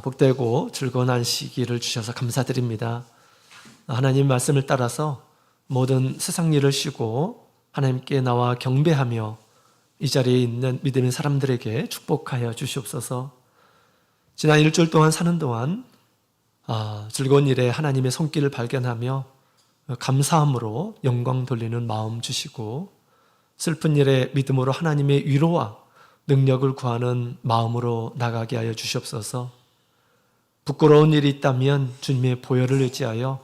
복되고 즐거운 안식일을 주셔서 감사드립니다. 하나님 말씀을 따라서 모든 세상 일을 쉬고 하나님께 나와 경배하며 이 자리에 있는 믿음의 사람들에게 축복하여 주시옵소서. 지난 일주일 동안 사는 동안 즐거운 일에 하나님의 손길을 발견하며 감사함으로 영광 돌리는 마음 주시고, 슬픈 일에 믿음으로 하나님의 위로와 능력을 구하는 마음으로 나가게 하여 주시옵소서. 부끄러운 일이 있다면 주님의 보혈을 의지하여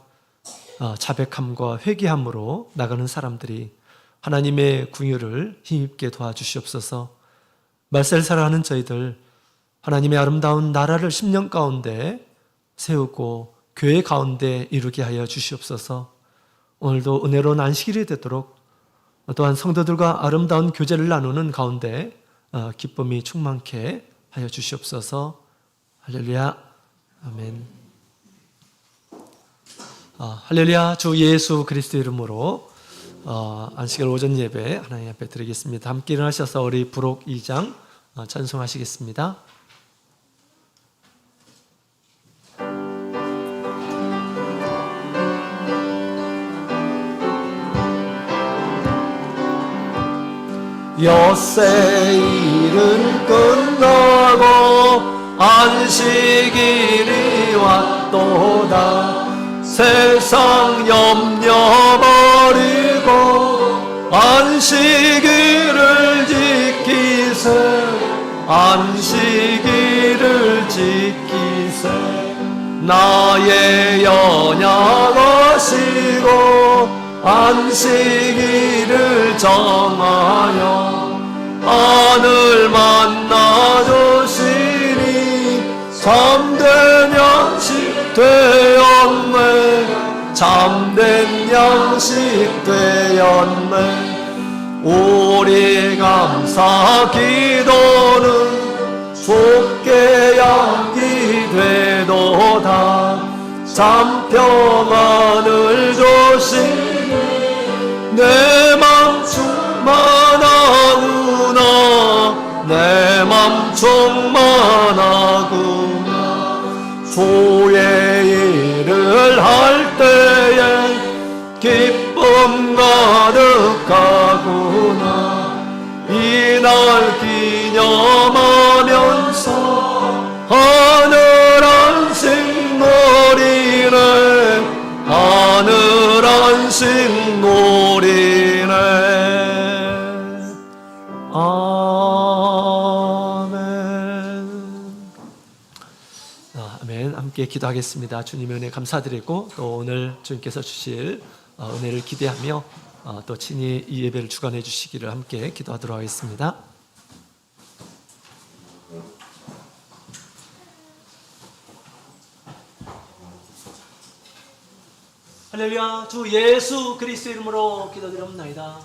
자백함과 회개함으로 나가는 사람들이 하나님의 궁유를 힘입게 도와주시옵소서. 말세를 살아가는 저희들 하나님의 아름다운 나라를 10년 가운데 세우고 교회 가운데 이루게 하여 주시옵소서. 오늘도 은혜로운 안식일이 되도록, 또한 성도들과 아름다운 교제를 나누는 가운데 기쁨이 충만케 하여 주시옵소서. 할렐루야. 아멘. 할렐루야. 주 예수 그리스도 이름으로 안식일 오전 예배 하나님 앞에 드리겠습니다. 함께 일어나셔서 우리 부록 2장 찬송하시겠습니다. 엿새 일은 끝나고 안식일이 왔도다. 세상 염려 버리고 안식일을 지키세. 안식일을 지키세. 나의 연약하시고 안식일을 정하여 하늘 만나주시니 참된 양식 되었네. 참된 양식 되었네. 우리 감사 기도는 주께 양기 되도다. 참 평안을 주시니 내 맘 충만하구나. 내 맘 충만하구나. 주의 일을 할 때에 기쁨 가득하구나. 이날 기념하면서 하늘 안식 누리네. 하늘 안식 누리네. 아멘. 함께 기도하겠습니다. 주님의 은혜 감사드리고, 또 오늘 주님께서 주실 은혜를 기대하며 또 친히 이 예배를 주관해 주시기를 함께 기도하도록 하겠습니다. 할렐루야. 주 예수 그리스도 이름으로 기도드립니다.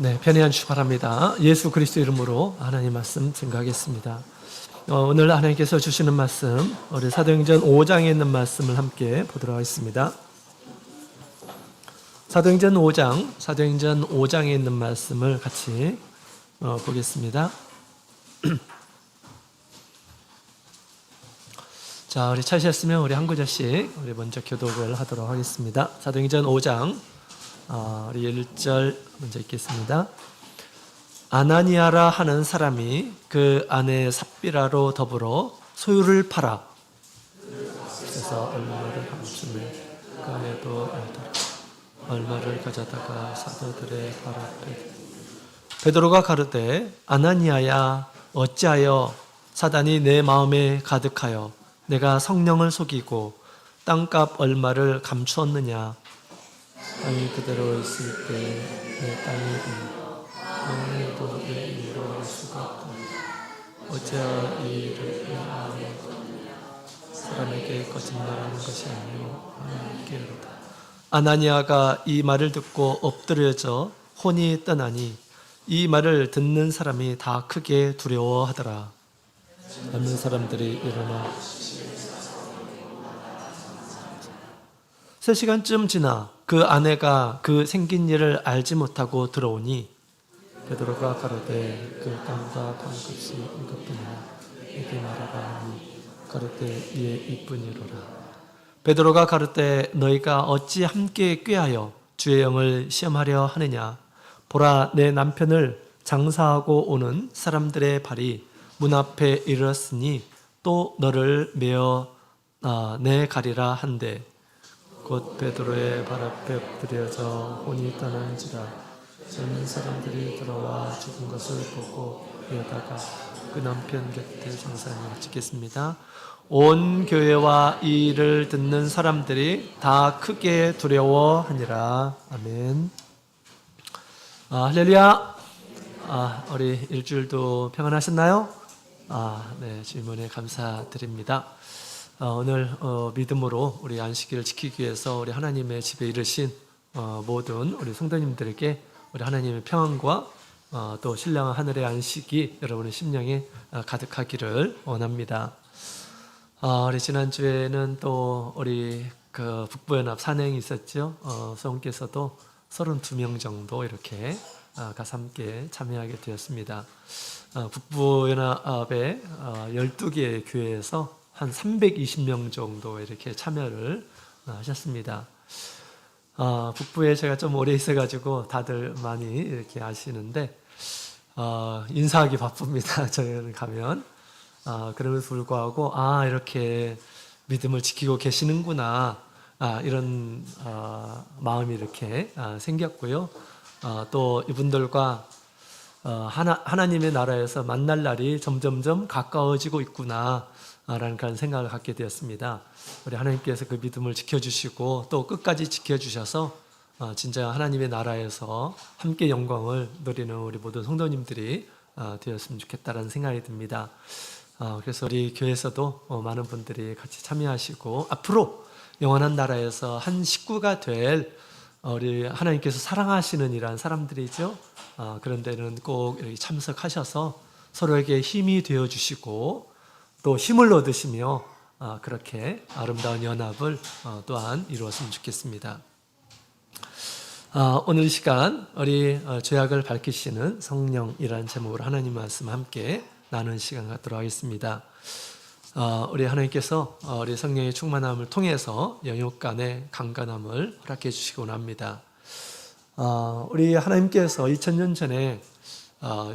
네, 편히하시기 바랍니다. 예수 그리스도 이름으로 하나님 말씀 증거하겠습니다. 오늘 하나님께서 주시는 말씀, 우리 사도행전 5장에 있는 말씀을 함께 보도록 하겠습니다. 사도행전 5장에 있는 말씀을 같이 보겠습니다. 자, 우리 찾으셨으면 우리 한 구절씩 우리 먼저 교독을 하도록 하겠습니다. 사도행전 5장 우리 1절 먼저 읽겠습니다. 아나니아라 하는 사람이 그 아내 삽비라로 더불어 소유를 팔아 그래서 얼마를 감춤을 그 아내도 얼마를 가져다가 사도들의 발 앞에 베드로가 가르되 아나니아야 어찌하여 사단이 내 마음에 가득하여 내가 성령을 속이고 땅값 얼마를 감추었느냐. 땅이 그대로 있을 때 내 땅이 너희도 내 이로 수가 없고 어찌하여 이 일을 행하며 사람에게 거짓말하는 것이 아니오 하나님께로다. 아나니아가 이 말을 듣고 엎드려져 혼이 떠나니 이 말을 듣는 사람이 다 크게 두려워하더라. 많은 사람들이 일어나 3시간쯤 지나 그 아내가 그 생긴 일을 알지 못하고 들어오니 베드로가 가로되 그 땅과 방값이 이것뿐이라 에게 말하라 하니 가로되 이에 이뿐이로라. 베드로가 가로되 너희가 어찌 함께 꾀하여 주의 영을 시험하려 하느냐. 보라 내 남편을 장사하고 오는 사람들의 발이 문 앞에 이르렀으니 또 너를 메어 내 가리라 한대 곧 베드로의 발 앞에 엎드려져 혼이 떠난지라. 젊은 사람들이 들어와 죽은 것을 보고 이어다가 그 남편 곁에 장사하며 찍겠습니다. 온 교회와 이 일을 듣는 사람들이 다 크게 두려워하니라. 아멘. 할렐루야. 우리 일주일도 평안하셨나요? 네, 질문에 감사드립니다. 오늘 믿음으로 우리 안식일을 지키기 위해서 우리 하나님의 집에 이르신 모든 우리 성도님들에게 우리 하나님의 평안과 또 신령한 하늘의 안식이 여러분의 심령에 가득하기를 원합니다. 우리 지난주에는 또 우리 그 북부연합 산행이 있었죠. 성께서도 32명 정도 이렇게 가서 함께 참여하게 되었습니다. 북부연합의 12개의 교회에서 한 320명 정도 이렇게 참여를 하셨습니다. 북부에 제가 좀 오래 있어가지고 다들 많이 이렇게 아시는데 인사하기 바쁩니다. 저희는 가면 그럼에도 불구하고 이렇게 믿음을 지키고 계시는구나 이런 마음이 이렇게 생겼고요. 또 이분들과 하나님의 나라에서 만날 날이 점점점 가까워지고 있구나 라는 그런 생각을 갖게 되었습니다. 우리 하나님께서 그 믿음을 지켜주시고 또 끝까지 지켜주셔서 진짜 하나님의 나라에서 함께 영광을 누리는 우리 모든 성도님들이 되었으면 좋겠다는 생각이 듭니다. 그래서 우리 교회에서도 많은 분들이 같이 참여하시고 앞으로 영원한 나라에서 한 식구가 될 우리 하나님께서 사랑하시는 이러한 사람들이죠. 그런 데는 꼭 이렇게 참석하셔서 서로에게 힘이 되어주시고 또 힘을 얻으시며 그렇게 아름다운 연합을 또한 이루었으면 좋겠습니다. 오늘 시간 우리 죄악을 밝히시는 성령이라는 제목으로 하나님 말씀 함께 나누는 시간 갖도록 하겠습니다. 우리 하나님께서 우리 성령의 충만함을 통해서 영육 간의 강건함을 허락해 주시곤 합니다. 우리 하나님께서 2000년 전에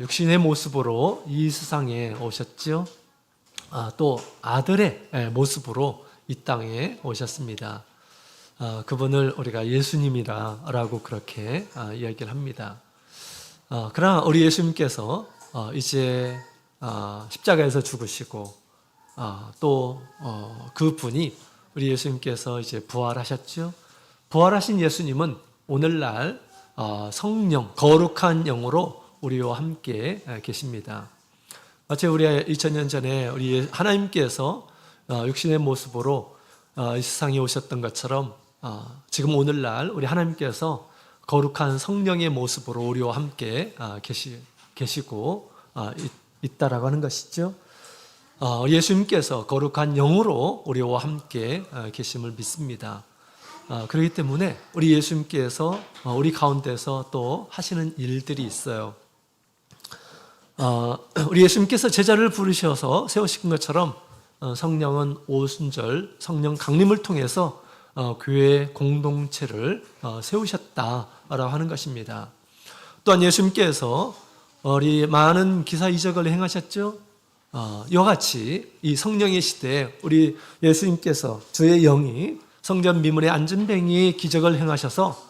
육신의 모습으로 이 세상에 오셨죠. 또 아들의 모습으로 이 땅에 오셨습니다. 그분을 우리가 예수님이라고 그렇게 이야기를 합니다. 그러나 우리 예수님께서 이제 십자가에서 죽으시고 또 그분이 우리 예수님께서 이제 부활하셨죠. 부활하신 예수님은 오늘날 성령, 거룩한 영으로 우리와 함께 계십니다. 마치 우리 2000년 전에 우리 하나님께서 육신의 모습으로 이 세상에 오셨던 것처럼 지금 오늘날 우리 하나님께서 거룩한 성령의 모습으로 우리와 함께 계시고 있다라고 하는 것이죠. 예수님께서 거룩한 영으로 우리와 함께 계심을 믿습니다. 그렇기 때문에 우리 예수님께서 우리 가운데서 또 하시는 일들이 있어요. 우리 예수님께서 제자를 부르셔서 세우신 것처럼 성령은 오순절 성령 강림을 통해서 교회 공동체를 세우셨다라고 하는 것입니다. 또한 예수님께서 우리 많은 기사 이적을 행하셨죠. 이와 같이 이 성령의 시대에 우리 예수님께서 주의 영이 성전 미문에 앉은 뱅이 기적을 행하셔서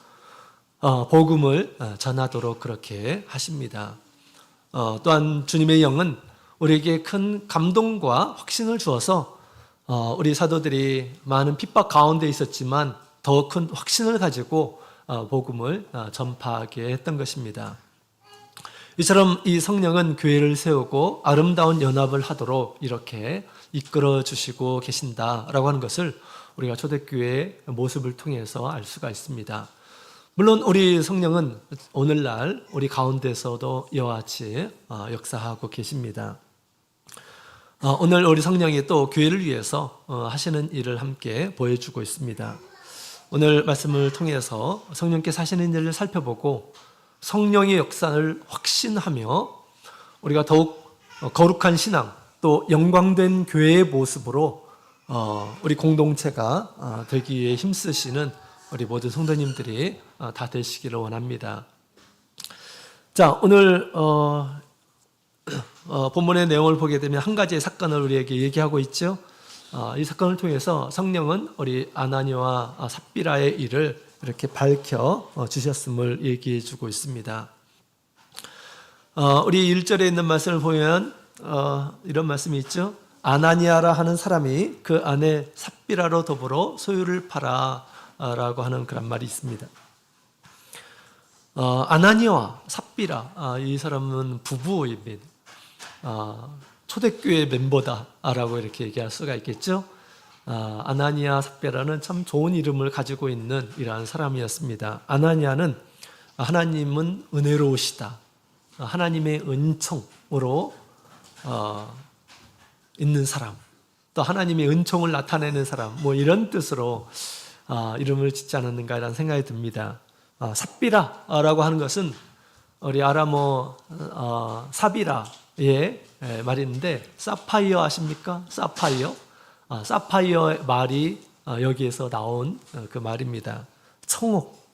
복음을 전하도록 그렇게 하십니다. 또한 주님의 영은 우리에게 큰 감동과 확신을 주어서 우리 사도들이 많은 핍박 가운데 있었지만 더 큰 확신을 가지고 복음을 전파하게 했던 것입니다. 이처럼 이 성령은 교회를 세우고 아름다운 연합을 하도록 이렇게 이끌어 주시고 계신다라고 하는 것을 우리가 초대교회의 모습을 통해서 알 수가 있습니다. 물론 우리 성령은 오늘날 우리 가운데서도 이와 같이 역사하고 계십니다. 오늘 우리 성령이 또 교회를 위해서 하시는 일을 함께 보여주고 있습니다. 오늘 말씀을 통해서 성령께서 하시는 일을 살펴보고 성령의 역사를 확신하며 우리가 더욱 거룩한 신앙 또 영광된 교회의 모습으로 우리 공동체가 되기 위해 힘쓰시는 우리 모든 성도님들이 다 되시기를 원합니다. 자, 오늘 본문의 내용을 보게 되면 한 가지의 사건을 우리에게 얘기하고 있죠. 이 사건을 통해서 성령은 우리 아나니와 삽비라의 일을 이렇게 밝혀 주셨음을 얘기해 주고 있습니다. 우리 1절에 있는 말씀을 보면 이런 말씀이 있죠. 아나니아라 하는 사람이 그 아내 삽비라로 더불어 소유를 팔아 라고 하는 그런 말이 있습니다. 아나니아와 삽비라 이 사람은 부부입니다. 초대교회 멤버다라고 이렇게 얘기할 수가 있겠죠. 아나니아 삽비라는 참 좋은 이름을 가지고 있는 이러한 사람이었습니다. 아나니아는 하나님은 은혜로우시다, 하나님의 은총으로 있는 사람, 또 하나님의 은총을 나타내는 사람, 뭐 이런 뜻으로 이름을 짓지 않았는가라는 생각이 듭니다. 삽비라라고 하는 것은 우리 아람어 사비라의 말인데 사파이어 아십니까? 사파이어? 사파이어의 말이 여기에서 나온 그 말입니다. 청옥,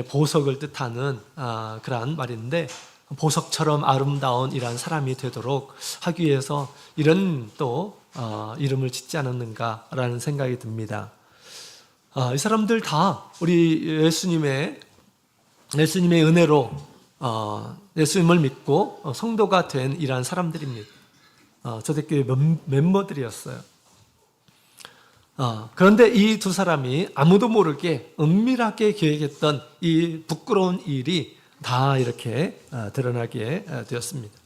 보석을 뜻하는 그러한 말인데 보석처럼 아름다운 이러한 사람이 되도록 하기 위해서 이런 또 이름을 짓지 않았는가라는 생각이 듭니다. 이 사람들 다 우리 예수님의 은혜로 예수님을 믿고 성도가 된 이러한 사람들입니다. 초대교회 멤버들이었어요. 그런데 이 두 사람이 아무도 모르게 은밀하게 계획했던 이 부끄러운 일이 다 이렇게 드러나게 되었습니다.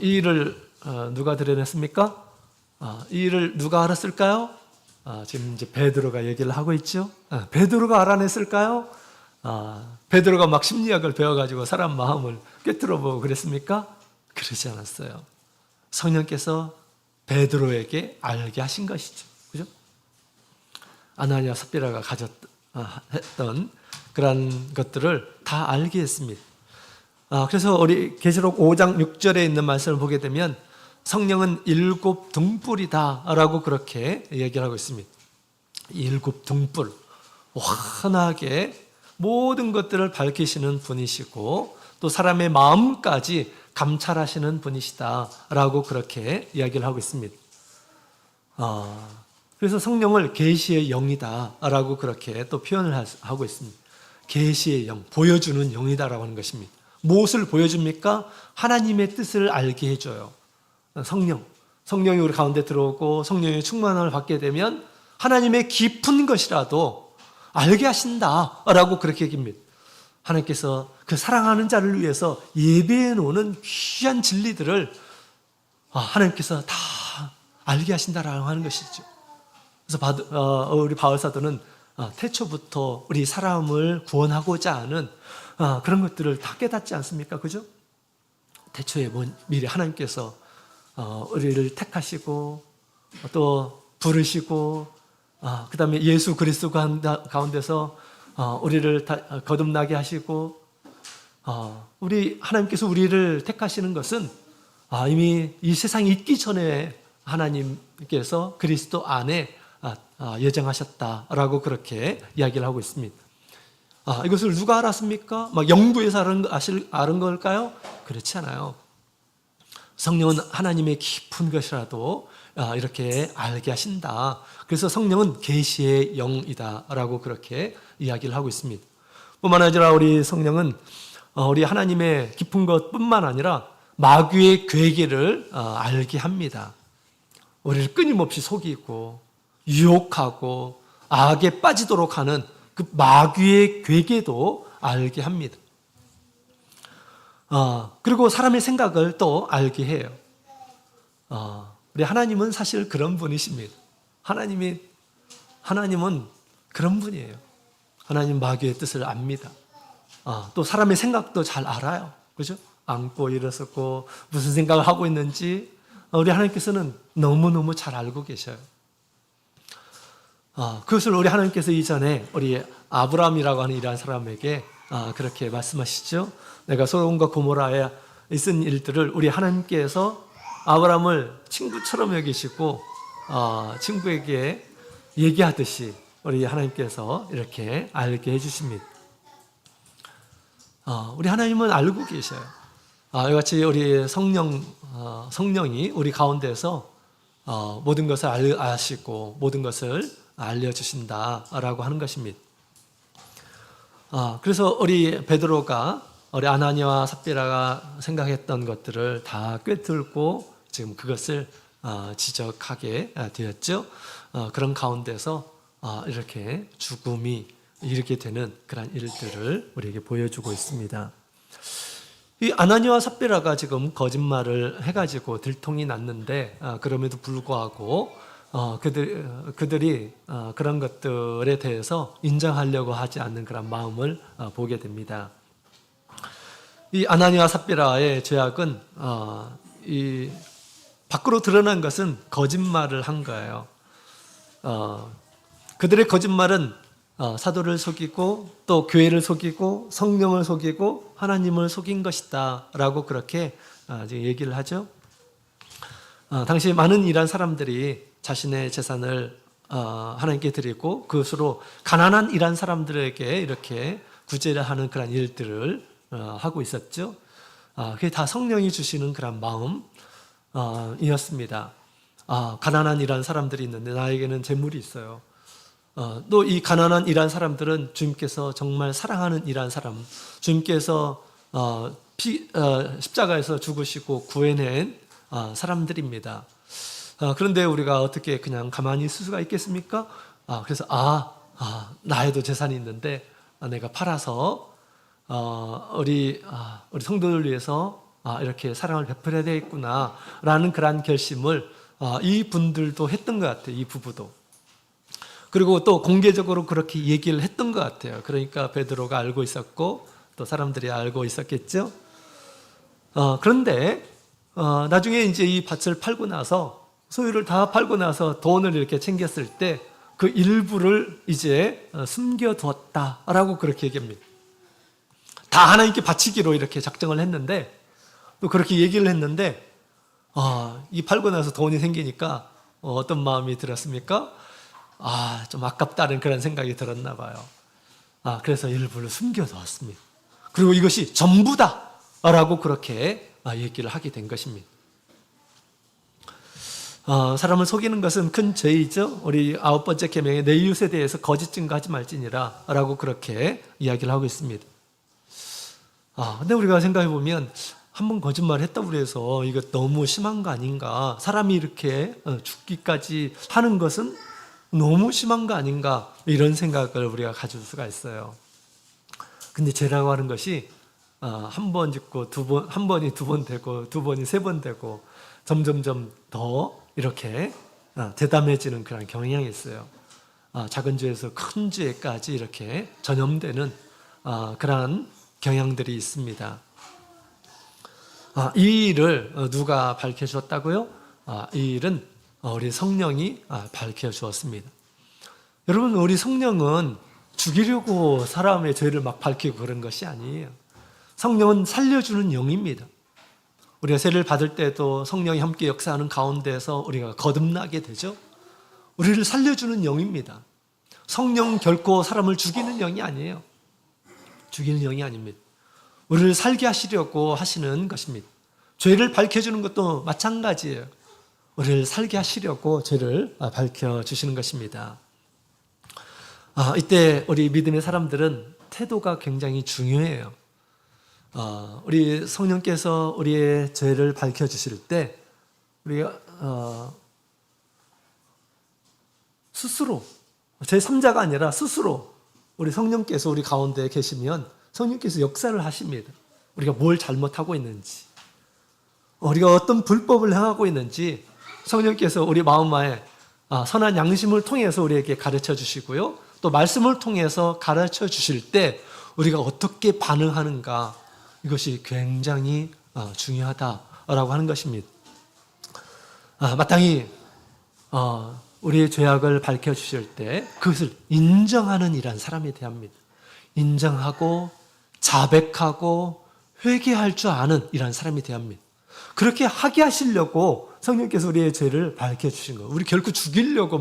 이 일을 누가 드러냈습니까? 이 일을 누가 알았을까요? 지금 이제 베드로가 얘기를 하고 있죠. 베드로가 알아냈을까요? 베드로가 막 심리학을 배워가지고 사람 마음을 꿰뚫어보고 그랬습니까? 그러지 않았어요. 성령께서 베드로에게 알게 하신 것이죠. 그죠? 아나니아 삽비라가 했던 그런 것들을 다 알게 했습니다. 그래서 우리 계시록 5장 6절에 있는 말씀을 보게 되면 성령은 7 등불이다라고 그렇게 얘기를 하고 있습니다. 7 등불, 환하게 모든 것들을 밝히시는 분이시고 또 사람의 마음까지 감찰하시는 분이시다라고 그렇게 이야기를 하고 있습니다. 그래서 성령을 계시의 영이다라고 그렇게 또 표현을 하고 있습니다. 계시의 영, 보여주는 영이다라고 하는 것입니다. 무엇을 보여줍니까? 하나님의 뜻을 알게 해줘요. 성령이 우리 가운데 들어오고 성령의 충만함을 받게 되면 하나님의 깊은 것이라도 알게 하신다라고 그렇게 얘기합니다. 하나님께서 그 사랑하는 자를 위해서 예배해 놓는 귀한 진리들을 하나님께서 다 알게 하신다라고 하는 것이죠. 그래서 우리 바울 사도는 태초부터 우리 사람을 구원하고자 하는 그런 것들을 다 깨닫지 않습니까? 그죠? 태초에 미리 하나님께서 우리를 택하시고 또 부르시고 그 다음에 예수 그리스도 가운데서 우리를 거듭나게 하시고 하나님께서 우리를 택하시는 것은 이미 이 세상이 있기 전에 하나님께서 그리스도 안에 예정하셨다라고 그렇게 이야기를 하고 있습니다. 이것을 누가 알았습니까? 막 영부에서 아는 걸까요? 그렇지 않아요. 성령은 하나님의 깊은 것이라도 이렇게 알게 하신다. 그래서 성령은 계시의 영이다라고 그렇게 이야기를 하고 있습니다. 뿐만 아니라 우리 성령은 우리 하나님의 깊은 것뿐만 아니라 마귀의 괴계를 알게 합니다. 우리를 끊임없이 속이고 유혹하고 악에 빠지도록 하는 그 마귀의 괴계도 알게 합니다. 그리고 사람의 생각을 또 알게 해요. 우리 하나님은 사실 그런 분이십니다. 하나님은 그런 분이에요. 하나님 마귀의 뜻을 압니다. 또 사람의 생각도 잘 알아요. 그죠? 안고 일어섰고 무슨 생각을 하고 있는지 우리 하나님께서는 너무너무 잘 알고 계셔요. 그것을 우리 하나님께서 이전에 우리 아브라함이라고 하는 이러한 사람에게 그렇게 말씀하시죠. 내가 소돔과 고모라에 있은 일들을 우리 하나님께서 아브라함을 친구처럼 여기시고 친구에게 얘기하듯이 우리 하나님께서 이렇게 알게 해주십니다. 우리 하나님은 알고 계셔요. 이같이 우리 성령이 우리 가운데서 모든 것을 아시고 모든 것을 알려주신다라고 하는 것입니다. 그래서 우리 베드로가 우리 아나니아와 삽비라가 생각했던 것들을 다 꿰뚫고 지금 그것을 지적하게 되었죠. 그런 가운데서 이렇게 죽음이 이렇게 되는 그런 일들을 우리에게 보여주고 있습니다. 이 아나니아와 삽비라가 지금 거짓말을 해가지고 들통이 났는데 그럼에도 불구하고 그들이 그런 것들에 대해서 인정하려고 하지 않는 그런 마음을 보게 됩니다. 이 아나니아와 삽비라의 죄악은 이 밖으로 드러난 것은 거짓말을 한 거예요. 그들의 거짓말은 사도를 속이고 또 교회를 속이고 성령을 속이고 하나님을 속인 것이다 라고 그렇게 얘기를 하죠. 당시 많은 이란 사람들이 자신의 재산을 하나님께 드리고 그것으로 가난한 이란 사람들에게 이렇게 구제를 하는 그런 일들을 하고 있었죠. 그게 다 성령이 주시는 그런 마음이었습니다. 가난한 이란 사람들이 있는데 나에게는 재물이 있어요. 또 이 가난한 이란 사람들은 주님께서 정말 사랑하는 이란 사람, 주님께서 십자가에서 죽으시고 구해낸 사람들입니다. 그런데 우리가 어떻게 그냥 가만히 있을 수가 있겠습니까? 그래서 나에도 재산이 있는데 내가 팔아서 우리 성도들 위해서 이렇게 사랑을 베풀어야 되겠구나라는 그런 결심을 이 분들도 했던 것 같아요. 이 부부도. 그리고 또 공개적으로 그렇게 얘기를 했던 것 같아요. 그러니까 베드로가 알고 있었고 또 사람들이 알고 있었겠죠. 그런데 나중에 이제 이 밭을 팔고 나서 소유를 다 팔고 나서 돈을 이렇게 챙겼을 때 그 일부를 이제 숨겨두었다라고 그렇게 얘기합니다. 다 하나님께 바치기로 이렇게 작정을 했는데 또 그렇게 얘기를 했는데 이 팔고 나서 돈이 생기니까 어떤 마음이 들었습니까? 좀 아깝다는 그런 생각이 들었나 봐요. 그래서 일부를 숨겨두었습니다. 그리고 이것이 전부다라고 그렇게 얘기를 하게 된 것입니다. 사람을 속이는 것은 큰 죄이죠. 우리 9번째 계명에 내 이웃에 대해서 거짓 증거하지 말지니라 라고 그렇게 이야기를 하고 있습니다. 근데 우리가 생각해 보면 한번 거짓말 했다고 해서 이거 너무 심한 거 아닌가, 사람이 이렇게 죽기까지 하는 것은 너무 심한 거 아닌가, 이런 생각을 우리가 가질 수가 있어요. 근데 죄라고 하는 것이 한 번 짓고 한 번이 두 번 되고 두 번이 세 번 되고 점점점 더 이렇게 대담해지는 그런 경향이 있어요. 작은 죄에서 큰 죄까지 이렇게 전염되는 그러한 경향들이 있습니다. 이 일을 누가 밝혀주었다고요? 이 일은 우리 성령이 밝혀주었습니다. 여러분, 우리 성령은 죽이려고 사람의 죄를 막 밝히고 그런 것이 아니에요. 성령은 살려주는 영입니다. 우리가 세례를 받을 때도 성령이 함께 역사하는 가운데서 우리가 거듭나게 되죠. 우리를 살려주는 영입니다. 성령은 결코 사람을 죽이는 영이 아니에요. 죽이는 영이 아닙니다. 우리를 살게 하시려고 하시는 것입니다. 죄를 밝혀주는 것도 마찬가지예요. 우리를 살게 하시려고 죄를 밝혀주시는 것입니다. 이때 우리 믿음의 사람들은 태도가 굉장히 중요해요. 우리 성령께서 우리의 죄를 밝혀주실 때 우리가 스스로 제3자가 아니라 스스로 우리 성령께서 우리 가운데 계시면 성령께서 역사를 하십니다. 우리가 뭘 잘못하고 있는지, 우리가 어떤 불법을 행하고 있는지 성령께서 우리 마음에 선한 양심을 통해서 우리에게 가르쳐 주시고요. 또 말씀을 통해서 가르쳐 주실 때 우리가 어떻게 반응하는가, 이것이 굉장히 중요하다라고 하는 것입니다. 마땅히 우리의 죄악을 밝혀주실 때 그것을 인정하는 이란 사람이 되어야 합니다. 인정하고 자백하고 회개할 줄 아는 이란 사람이 되어야 합니다. 그렇게 하게 하시려고 성령께서 우리의 죄를 밝혀주신 거예요. 우리 결코 죽이려고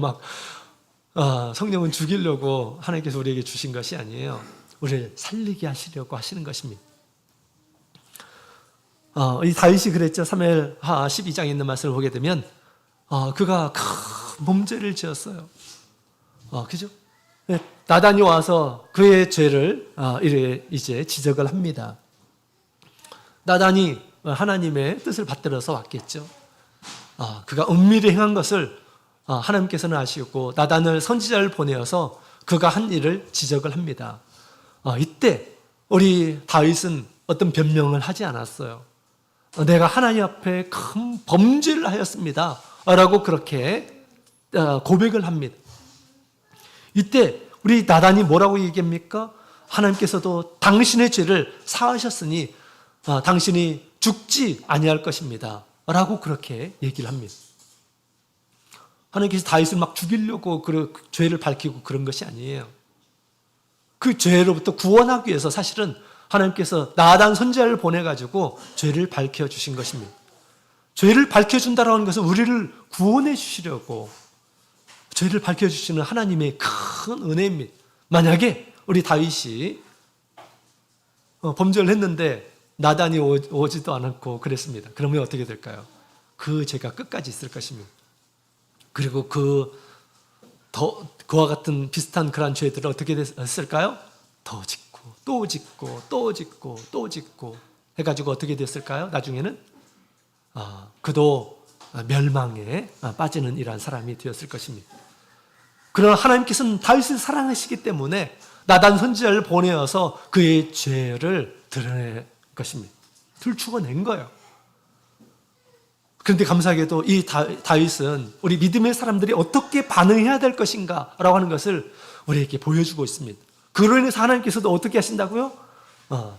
성령은 죽이려고 하나님께서 우리에게 주신 것이 아니에요. 우리를 살리게 하시려고 하시는 것입니다. 이 다윗이 그랬죠. 사무엘하 12장에 있는 말씀을 보게 되면 그가 큰 범죄를 지었어요. 그죠? 나단이 와서 그의 죄를 이제 지적을 합니다. 나단이 하나님의 뜻을 받들어서 왔겠죠. 그가 은밀히 행한 것을 하나님께서는 아시고 나단을 선지자를 보내어서 그가 한 일을 지적을 합니다. 이때 우리 다윗은 어떤 변명을 하지 않았어요. 내가 하나님 앞에 큰 범죄를 하였습니다 라고 그렇게 고백을 합니다. 이때 우리 나단이 뭐라고 얘기합니까? 하나님께서도 당신의 죄를 사하셨으니 당신이 죽지 아니할 것입니다 라고 그렇게 얘기를 합니다. 하나님께서 다윗을 막 죽이려고 그 죄를 밝히고 그런 것이 아니에요. 그 죄로부터 구원하기 위해서 사실은 하나님께서 나단 선지자를 보내가지고 죄를 밝혀주신 것입니다. 죄를 밝혀준다라고 하는 것은 우리를 구원해 주시려고 죄를 밝혀주시는 하나님의 큰 은혜입니다. 만약에 우리 다윗이 범죄를 했는데 나단이 오지도 않았고 그랬습니다. 그러면 어떻게 될까요? 그 죄가 끝까지 있을 것입니다. 그리고 그와 같은 비슷한 그런 죄들을 어떻게 됐을까요? 더 짓고 또 짓고 또 짓고 또 짓고 해가지고 어떻게 됐을까요? 나중에는 그도 멸망에 빠지는 이러한 사람이 되었을 것입니다. 그러나 하나님께서는 다윗을 사랑하시기 때문에 나단 선지자를 보내어서 그의 죄를 드러낼 것입니다. 들추어낸 거예요. 그런데 감사하게도 이 다윗은 우리 믿음의 사람들이 어떻게 반응해야 될 것인가 라고 하는 것을 우리에게 보여주고 있습니다. 그로 인해서 하나님께서도 어떻게 하신다고요?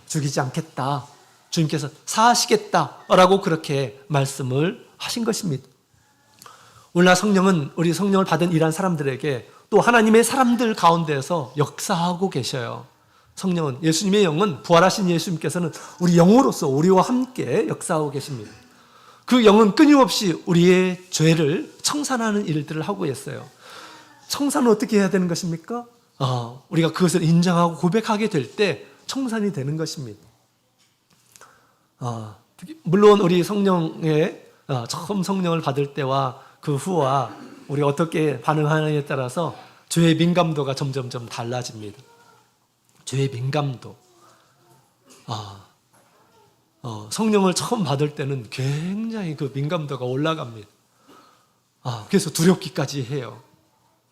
죽이지 않겠다. 주님께서 사하시겠다 라고 그렇게 말씀을 하신 것입니다. 오늘날 성령은 우리 성령을 받은 이러한 사람들에게 또 하나님의 사람들 가운데에서 역사하고 계셔요. 성령은, 예수님의 영은, 부활하신 예수님께서는 우리 영으로서 우리와 함께 역사하고 계십니다. 그 영은 끊임없이 우리의 죄를 청산하는 일들을 하고 있어요. 청산은 어떻게 해야 되는 것입니까? 우리가 그것을 인정하고 고백하게 될 때 청산이 되는 것입니다. 물론 우리 성령의 처음 성령을 받을 때와 그 후와 우리가 어떻게 반응하느냐에 따라서 죄의 민감도가 점점점 달라집니다. 죄의 민감도. 성령을 처음 받을 때는 굉장히 그 민감도가 올라갑니다. 그래서 두렵기까지 해요.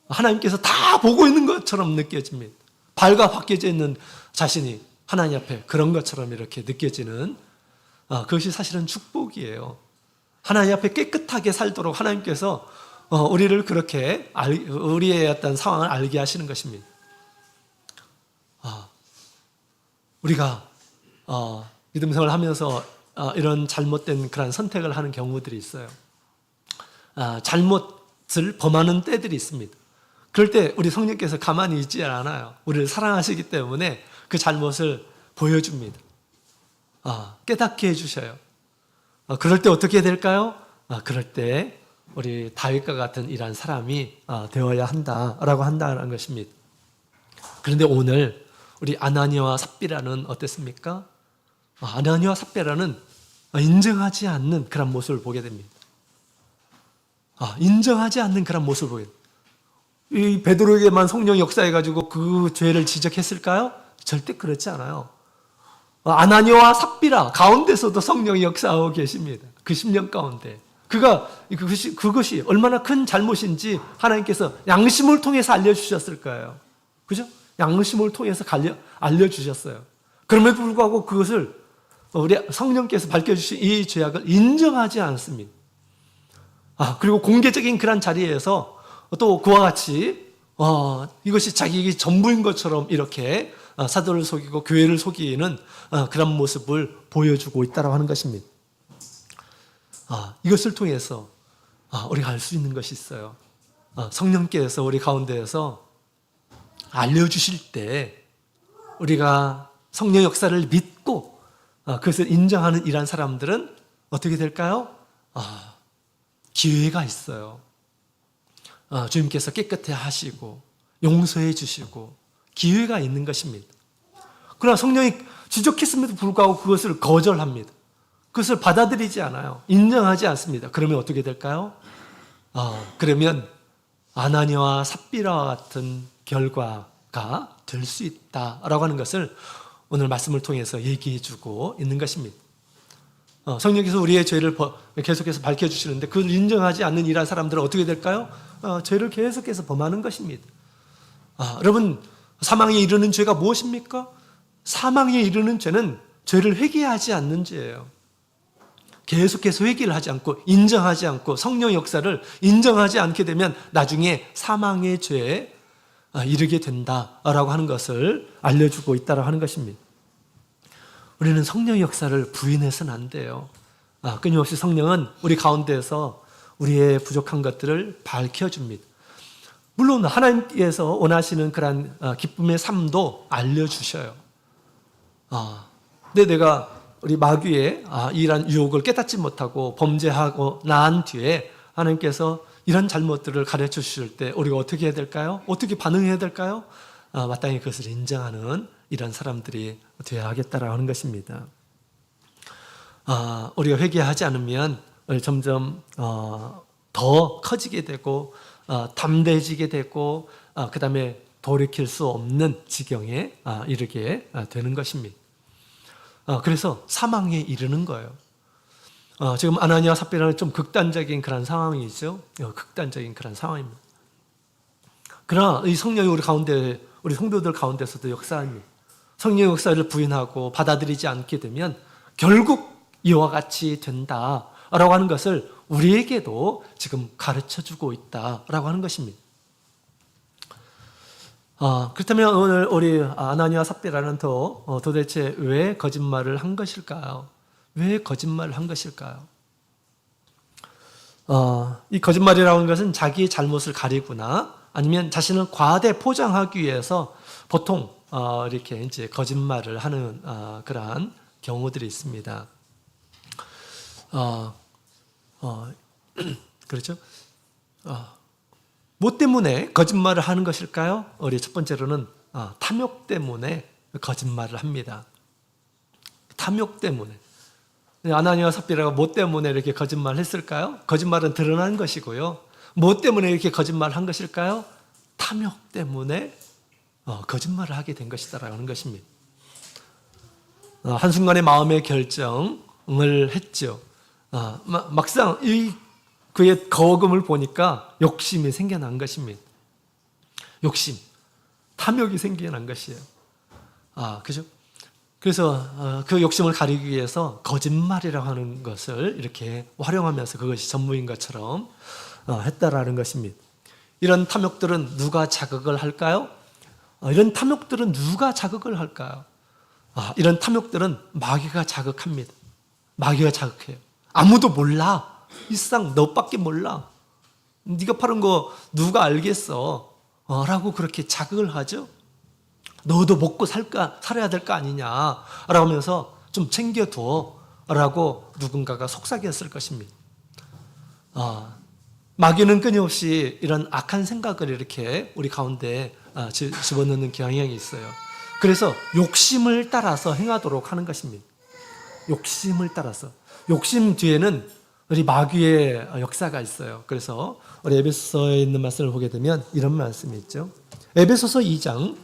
하나님께서 다 보고 있는 것처럼 느껴집니다. 발가벗겨져 있는 자신이 하나님 앞에 그런 것처럼 이렇게 느껴지는 그것이 사실은 축복이에요. 하나님 앞에 깨끗하게 살도록 하나님께서 우리를 그렇게 우리의 어떤 상황을 알게 하시는 것입니다. 우리가 믿음 생활을 하면서 이런 잘못된 그런 선택을 하는 경우들이 있어요. 잘못을 범하는 때들이 있습니다. 그럴 때 우리 성령께서 가만히 있지 않아요. 우리를 사랑하시기 때문에 그 잘못을 보여줍니다. 깨닫게 해주셔요. 그럴 때 어떻게 될까요? 그럴 때 우리 다윗과 같은 이러한 사람이 되어야 한다라고 한다는 것입니다. 그런데 오늘 우리 아나니아와 삽비라는 어땠습니까? 아나니아와 삽비라는 인정하지 않는 그런 모습을 보게 됩니다. 인정하지 않는 그런 모습을 보게 됩니다. 이 베드로에게만 성령이 역사해가지고 그 죄를 지적했을까요? 절대 그렇지 않아요. 아나니아와 삽비라 가운데서도 성령이 역사하고 계십니다. 그 10년 가운데. 그것이 얼마나 큰 잘못인지 하나님께서 양심을 통해서 알려주셨을 거예요. 그죠? 양심을 통해서 알려주셨어요. 그럼에도 불구하고 그것을 우리 성령께서 밝혀주신 이 죄악을 인정하지 않습니다. 그리고 공개적인 그런 자리에서 또 그와 같이 이것이 자기 전부인 것처럼 이렇게 사도를 속이고 교회를 속이는 그런 모습을 보여주고 있다고 하는 것입니다. 이것을 통해서 우리가 알 수 있는 것이 있어요. 성령께서 우리 가운데에서 알려주실 때 우리가 성령 역사를 믿고 그것을 인정하는 이러한 사람들은 어떻게 될까요? 기회가 있어요. 주님께서 깨끗해 하시고 용서해 주시고 기회가 있는 것입니다. 그러나 성령이 지적했음에도 불구하고 그것을 거절합니다. 그것을 받아들이지 않아요. 인정하지 않습니다. 그러면 어떻게 될까요? 그러면 아나니아와 삽비라와 같은 결과가 될 수 있다라고 하는 것을 오늘 말씀을 통해서 얘기해 주고 있는 것입니다. 성령께서 우리의 죄를 계속해서 밝혀주시는데 그걸 인정하지 않는 이러한 사람들은 어떻게 될까요? 죄를 계속해서 범하는 것입니다. 여러분, 사망에 이르는 죄가 무엇입니까? 사망에 이르는 죄는 죄를 회개하지 않는 죄예요. 계속해서 회개를 하지 않고 인정하지 않고 성령 역사를 인정하지 않게 되면 나중에 사망의 죄에 이르게 된다라고 하는 것을 알려주고 있다고 하는 것입니다. 우리는 성령 역사를 부인해서는 안 돼요. 끊임없이 성령은 우리 가운데에서 우리의 부족한 것들을 밝혀줍니다. 물론 하나님께서 원하시는 그런 기쁨의 삶도 알려주셔요. 근데 내가 우리 마귀의 이러한 유혹을 깨닫지 못하고 범죄하고 난 뒤에 하나님께서 이런 잘못들을 가르쳐 주실 때 우리가 어떻게 해야 될까요? 어떻게 반응해야 될까요? 마땅히 그것을 인정하는 이런 사람들이 되어야 하겠다라고 하는 것입니다. 우리가 회개하지 않으면 점점 더 커지게 되고 담대해지게 되고 그 다음에 돌이킬 수 없는 지경에 이르게 되는 것입니다. 그래서 사망에 이르는 거예요. 지금 아나니아 삽비라는 좀 극단적인 그런 상황이죠. 극단적인 그런 상황입니다. 그러나 이 성령이 우리 가운데, 우리 성도들 가운데서도 역사합니다. 성령 역사를 부인하고 받아들이지 않게 되면 결국 이와 같이 된다라고 하는 것을 우리에게도 지금 가르쳐주고 있다라고 하는 것입니다. 그렇다면 오늘 우리 아나니아 삽비라는 도대체 왜 거짓말을 한 것일까요? 왜 거짓말을 한 것일까요? 이 거짓말이라는 것은 자기의 잘못을 가리거나 아니면 자신을 과대 포장하기 위해서 보통 이렇게 이제 거짓말을 하는 그러한 경우들이 있습니다. 그렇죠? 뭐 때문에 거짓말을 하는 것일까요? 우리 첫 번째로는 탐욕 때문에 거짓말을 합니다. 탐욕 때문에. 아나니아 삽비라가 뭐 때문에 이렇게 거짓말을 했을까요? 거짓말은 드러난 것이고요. 뭐 때문에 이렇게 거짓말을 한 것일까요? 탐욕 때문에 거짓말을 하게 된 것이다라고 하는 것입니다. 한순간의 마음의 결정을 했죠. 막상 그의 거금을 보니까 욕심이 생겨난 것입니다. 욕심, 탐욕이 생겨난 것이에요. 그죠? 그래서 그 욕심을 가리기 위해서 거짓말이라고 하는 것을 이렇게 활용하면서 그것이 전부인 것처럼 했다라는 것입니다. 이런 탐욕들은 누가 자극을 할까요? 이런 탐욕들은 누가 자극을 할까요? 이런 탐욕들은 마귀가 자극합니다. 마귀가 자극해요. 아무도 몰라. 이 세상 너밖에 몰라. 네가 파는 거 누가 알겠어? 라고 그렇게 자극을 하죠. 너도 먹고 살아야 될 거 아니냐 라고 하면서 좀 챙겨둬 라고 누군가가 속삭였을 것입니다. 마귀는 끊임없이 이런 악한 생각을 이렇게 우리 가운데 집어넣는 경향이 있어요. 그래서 욕심을 따라서 행하도록 하는 것입니다. 욕심을 따라서. 욕심 뒤에는 우리 마귀의 역사가 있어요. 그래서 우리 에베소서에 있는 말씀을 보게 되면 이런 말씀이 있죠. 에베소서 2장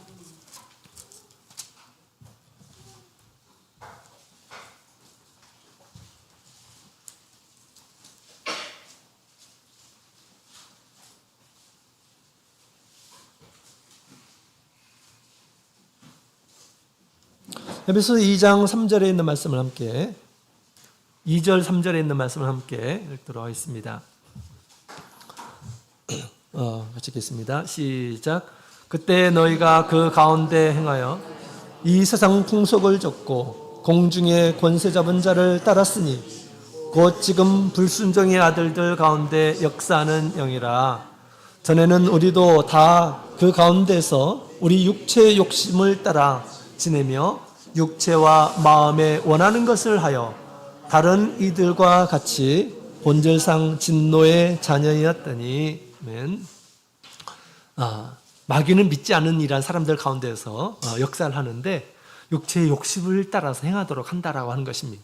에베소서 2장 3절에 있는 말씀을 함께 2절 3절에 있는 말씀을 함께 읽도록 하겠습니다. 같이 읽겠습니다. 시작. 그때 너희가 그 가운데 행하여 이 세상 풍속을 좇고 공중의 권세 잡은 자를 따랐으니 곧 지금 불순종의 아들들 가운데 역사하는 영이라. 전에는 우리도 다 그 가운데서 우리 육체의 욕심을 따라 지내며 육체와 마음에 원하는 것을 하여 다른 이들과 같이 본질상 진노의 자녀이었더니. 아멘. 마귀는 믿지 않는 이란 사람들 가운데서 역사를 하는데 육체의 욕심을 따라서 행하도록 한다라고 하는 것입니다.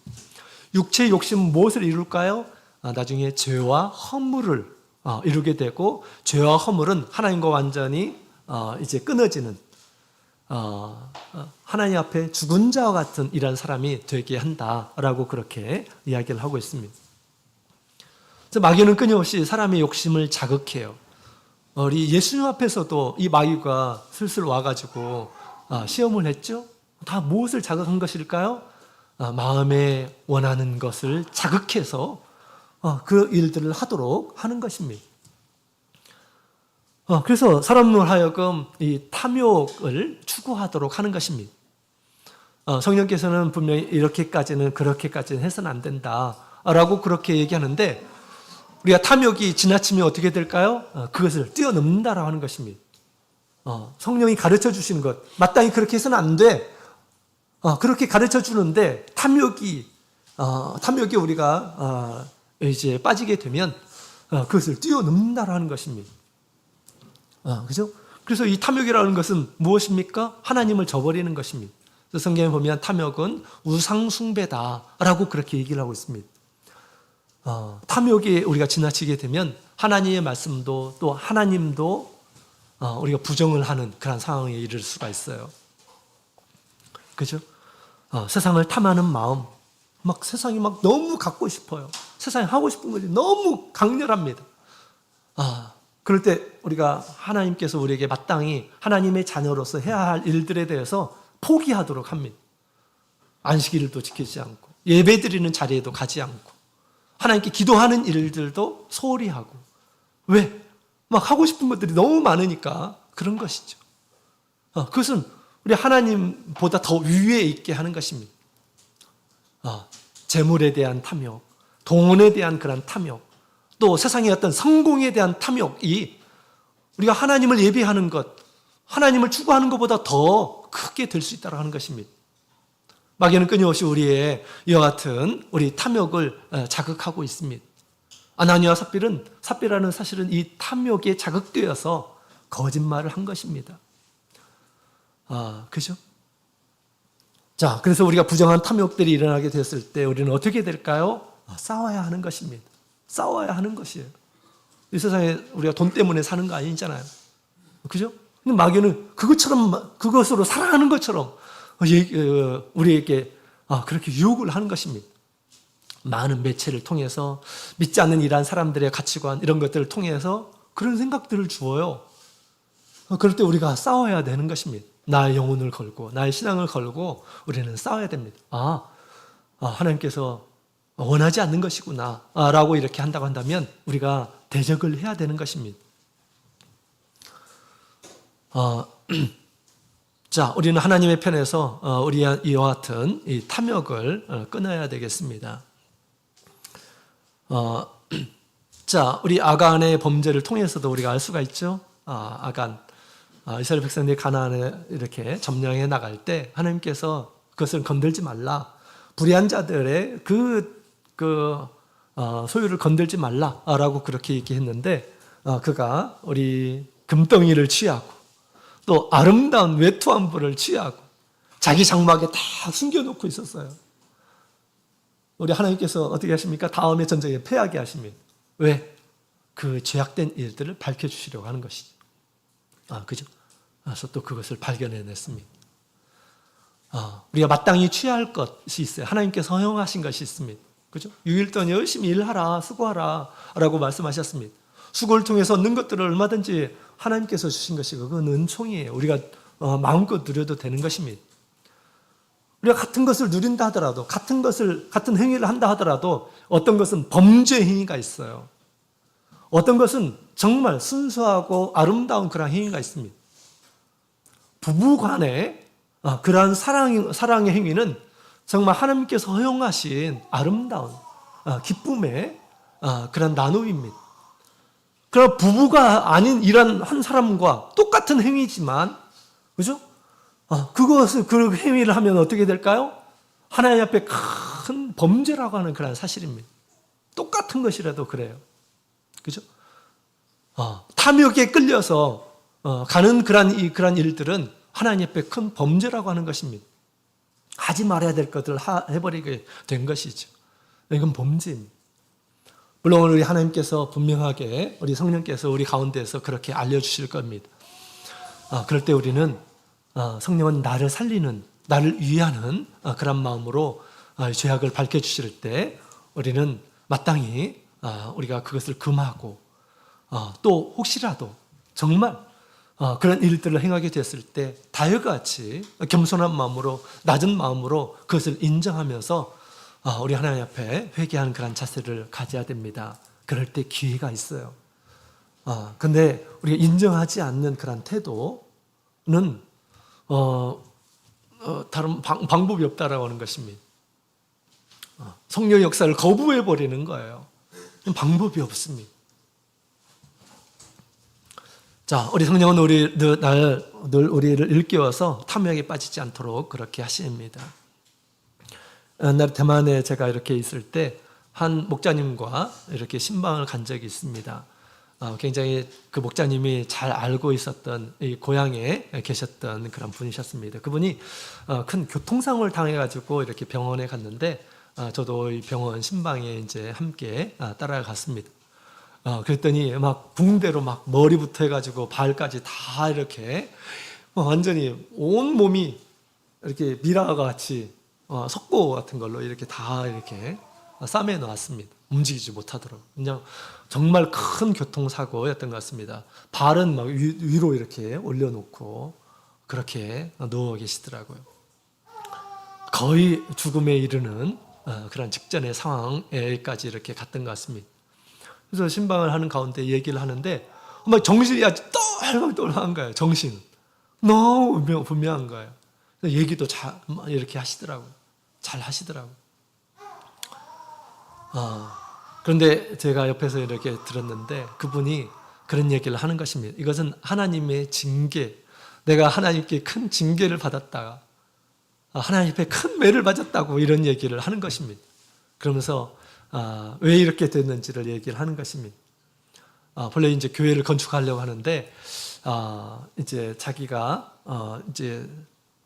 육체의 욕심은 무엇을 이룰까요? 나중에 죄와 허물을 이루게 되고, 죄와 허물은 하나님과 완전히 이제 끊어지는 하나님 앞에 죽은 자와 같은 이런 사람이 되게 한다라고 그렇게 이야기를 하고 있습니다. 마귀는 끊임없이 사람의 욕심을 자극해요. 우리 예수님 앞에서도 이 마귀가 슬슬 와가지고 시험을 했죠. 다 무엇을 자극한 것일까요? 마음에 원하는 것을 자극해서 그 일들을 하도록 하는 것입니다. 그래서 사람으로 하여금 이 탐욕을 추구하도록 하는 것입니다. 성령께서는 분명히 이렇게까지는 그렇게까지는 해서는 안 된다라고 그렇게 얘기하는데, 우리가 탐욕이 지나치면 어떻게 될까요? 그것을 뛰어넘는다라고 하는 것입니다. 성령이 가르쳐 주시는 것, 마땅히 그렇게 해서는 안 돼. 그렇게 가르쳐 주는데 탐욕이 우리가 이제 빠지게 되면 그것을 뛰어넘는다라는 것입니다. 그죠? 그래서 이 탐욕이라는 것은 무엇입니까? 하나님을 저버리는 것입니다. 그래서 성경에 보면 탐욕은 우상숭배다라고 그렇게 얘기를 하고 있습니다. 탐욕이 우리가 지나치게 되면 하나님의 말씀도 또 하나님도 우리가 부정을 하는 그런 상황에 이를 수가 있어요. 그죠? 세상을 탐하는 마음, 막 세상이 막 너무 갖고 싶어요. 세상에 하고 싶은 것이 너무 강렬합니다. 그럴 때 우리가 하나님께서 우리에게 마땅히 하나님의 자녀로서 해야 할 일들에 대해서 포기하도록 합니다. 안식일도 지키지 않고 예배드리는 자리에도 가지 않고 하나님께 기도하는 일들도 소홀히 하고. 왜? 막 하고 싶은 것들이 너무 많으니까 그런 것이죠. 그것은 우리 하나님보다 더 위에 있게 하는 것입니다. 재물에 대한 탐욕, 돈에 대한 그런 탐욕, 또 세상의 어떤 성공에 대한 탐욕이 우리가 하나님을 예배하는 것, 하나님을 추구하는 것보다 더 크게 될 수 있다고 하는 것입니다. 마귀는 끊임없이 우리의 이와 같은 우리 탐욕을 자극하고 있습니다. 아나니아와 삽비라는 사실은 이 탐욕에 자극되어서 거짓말을 한 것입니다. 그죠? 자, 그래서 우리가 부정한 탐욕들이 일어나게 됐을 때 우리는 어떻게 될까요? 싸워야 하는 것입니다. 싸워야 하는 것이에요. 이 세상에 우리가 돈 때문에 사는 거 아니잖아요. 그죠? 근데 마귀는 그것으로 살아가는 것처럼 우리에게 그렇게 유혹을 하는 것입니다. 많은 매체를 통해서 믿지 않는 이러한 사람들의 가치관, 이런 것들을 통해서 그런 생각들을 주어요. 그럴 때 우리가 싸워야 되는 것입니다. 나의 영혼을 걸고 나의 신앙을 걸고 우리는 싸워야 됩니다. 하나님께서 원하지 않는 것이구나 라고 이렇게 한다고 한다면 우리가 대적을 해야 되는 것입니다. 자, 우리는 하나님의 편에서 이와 같은 이 탐욕을 끊어야 되겠습니다. 자, 우리 아간의 범죄를 통해서도 우리가 알 수가 있죠. 아간, 이스라엘 백성들이 가나안에 이렇게 점령해 나갈 때 하나님께서 그것을 건들지 말라. 불의한 자들의 소유를 건들지 말라라고 그렇게 얘기했는데, 그가 우리 금덩이를 취하고 또 아름다운 외투한부를 취하고 자기 장막에 다 숨겨놓고 있었어요. 우리 하나님께서 어떻게 하십니까? 다음의 전쟁에 패하게 하십니다. 왜? 그 죄악된 일들을 밝혀주시려고 하는 것이죠. 그죠? 그래서 또 그것을 발견해냈습니다. 우리가 마땅히 취할 것이 있어요. 하나님께서 허용하신 것이 있습니다. 그죠? 6일 동안 열심히 일하라, 수고하라 라고 말씀하셨습니다. 수고를 통해서 얻는 것들을 얼마든지 하나님께서 주신 것이고 그건 은총이에요. 우리가 마음껏 누려도 되는 것입니다. 우리가 같은 것을 누린다 하더라도 같은 행위를 한다 하더라도 어떤 것은 범죄 행위가 있어요. 어떤 것은 정말 순수하고 아름다운 그런 행위가 있습니다. 부부 간에 그러한 사랑의 행위는 정말 하나님께서 허용하신 아름다운 기쁨의 그런 나눔입니다. 그럼 부부가 아닌 이런 한 사람과 똑같은 행위지만, 그죠? 그 행위를 하면 어떻게 될까요? 하나님 앞에 큰 범죄라고 하는 그런 사실입니다. 똑같은 것이라도 그래요. 그죠? 탐욕에 끌려서 가는 그런 일들은 하나님 앞에 큰 범죄라고 하는 것입니다. 하지 말아야 될 것들을 해버리게 된 것이죠. 이건 범죄입니다. 물론 우리 하나님께서 분명하게 우리 성령께서 우리 가운데에서 그렇게 알려주실 겁니다. 그럴 때 우리는 성령은 나를 살리는, 나를 위하는 그런 마음으로 죄악을 밝혀주실 때 우리는 마땅히 우리가 그것을 금하고 또 혹시라도 정말 그런 일들을 행하게 됐을 때 다윗과 같이 겸손한 마음으로, 낮은 마음으로 그것을 인정하면서 우리 하나님 앞에 회개하는 그런 자세를 가져야 됩니다. 그럴 때 기회가 있어요. 근데 우리가 인정하지 않는 그런 태도는 다른 방법이 없다라고 하는 것입니다. 성령의 역사를 거부해 버리는 거예요. 방법이 없습니다. 자, 우리 성령은 늘 우리를 일깨워서 탐욕에 빠지지 않도록 그렇게 하십니다. 옛날 대만에 제가 이렇게 있을 때 한 목자님과 이렇게 신방을 간 적이 있습니다. 굉장히 그 목자님이 잘 알고 있었던 이 고향에 계셨던 그런 분이셨습니다. 그분이 큰 교통사고를 당해가지고 이렇게 병원에 갔는데 저도 이 병원 신방에 이제 함께 따라갔습니다. 그랬더니 막 붕대로 막 머리부터 해가지고 발까지 다 이렇게 완전히 온 몸이 이렇게 미라가 같이 석고 같은 걸로 이렇게 다 이렇게 싸매 놓았습니다. 움직이지 못하도록. 그냥 정말 큰 교통사고였던 것 같습니다. 발은 막 위로 이렇게 올려놓고 그렇게 누워 계시더라고요. 거의 죽음에 이르는 그런 직전의 상황에까지 이렇게 갔던 것 같습니다. 그래서 신방을 하는 가운데 얘기를 하는데 막 정신이 아주 똘똘한 거예요. 정신은 너무 분명한 거예요. 얘기도 잘 이렇게 하시더라고요. 잘 하시더라고요. 그런데 제가 옆에서 이렇게 들었는데 그분이 그런 얘기를 하는 것입니다. 이것은 하나님의 징계, 내가 하나님께 큰 징계를 받았다가 하나님 앞에 큰 매를 맞았다고 이런 얘기를 하는 것입니다. 그러면서 왜 이렇게 됐는지를 얘기를 하는 것입니다. 본래 이제 교회를 건축하려고 하는데 이제 자기가 이제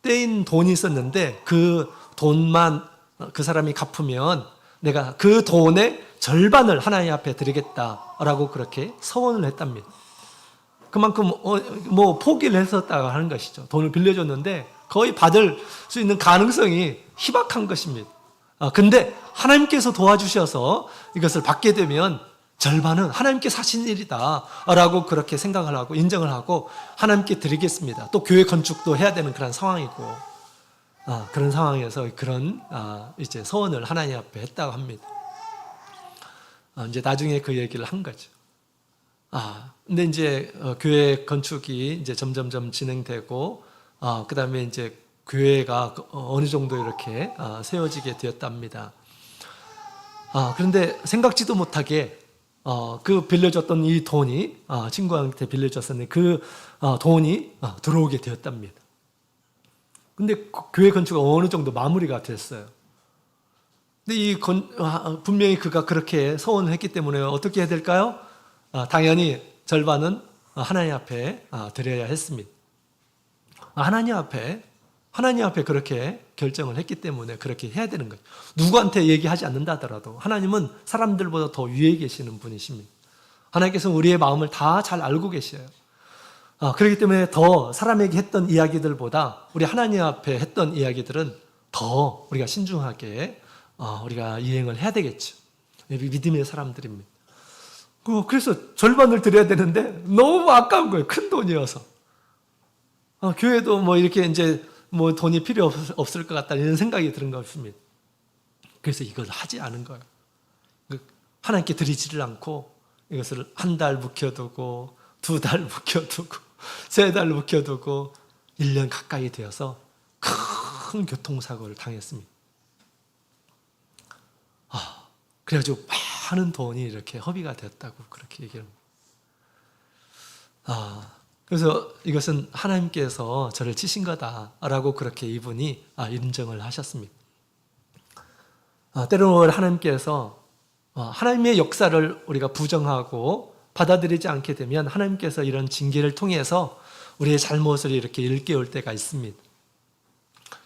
떼인 돈이 있었는데 그 돈만 그 사람이 갚으면 내가 그 돈의 절반을 하나님 앞에 드리겠다라고 그렇게 서원을 했답니다. 그만큼 포기를 했었다고 하는 것이죠. 돈을 빌려줬는데 거의 받을 수 있는 가능성이 희박한 것입니다. 근데 하나님께서 도와주셔서 이것을 받게 되면 절반은 하나님께서 하신 일이다 라고 그렇게 생각을 하고 인정을 하고 하나님께 드리겠습니다. 또 교회 건축도 해야 되는 그런 상황이고 그런 상황에서 그런 이제 서원을 하나님 앞에 했다고 합니다. 이제 나중에 그 얘기를 한 거죠. 근데 이제 교회 건축이 이제 점점점 진행되고, 그 다음에 이제 교회가 어느 정도 이렇게 세워지게 되었답니다. 그런데 생각지도 못하게 그 빌려줬던 이 돈이, 친구한테 빌려줬었는데 그 돈이 들어오게 되었답니다. 근데 교회 건축가 어느 정도 마무리가 됐어요. 근데 분명히 그가 그렇게 소원을 했기 때문에 어떻게 해야 될까요? 당연히 절반은 하나님 앞에 드려야 했습니다. 하나님 앞에 그렇게 결정을 했기 때문에 그렇게 해야 되는 거예요. 누구한테 얘기하지 않는다 하더라도 하나님은 사람들보다 더 위에 계시는 분이십니다. 하나님께서는 우리의 마음을 다 잘 알고 계셔요. 그렇기 때문에 더 사람에게 했던 이야기들보다 우리 하나님 앞에 했던 이야기들은 더 우리가 신중하게 우리가 이행을 해야 되겠죠. 믿음의 사람들입니다. 그래서 절반을 드려야 되는데 너무 아까운 거예요. 큰 돈이어서. 교회도 뭐 이렇게 이제 뭐 돈이 필요 없을 것 같다 이런 생각이 드는 것입니다. 그래서 이걸 하지 않은 거예요. 하나님께 드리지를 않고 이것을 한 달 묵혀두고 2달 묵혀두고 3달 묵혀두고 1년 가까이 되어서 큰 교통사고를 당했습니다. 그래가지고 많은 돈이 이렇게 허비가 되었다고 그렇게 얘기합니다. 그래서 이것은 하나님께서 저를 치신 거다라고 그렇게 이분이 인정을 하셨습니다. 때로는 하나님께서 하나님의 역사를 우리가 부정하고 받아들이지 않게 되면 하나님께서 이런 징계를 통해서 우리의 잘못을 이렇게 일깨울 때가 있습니다.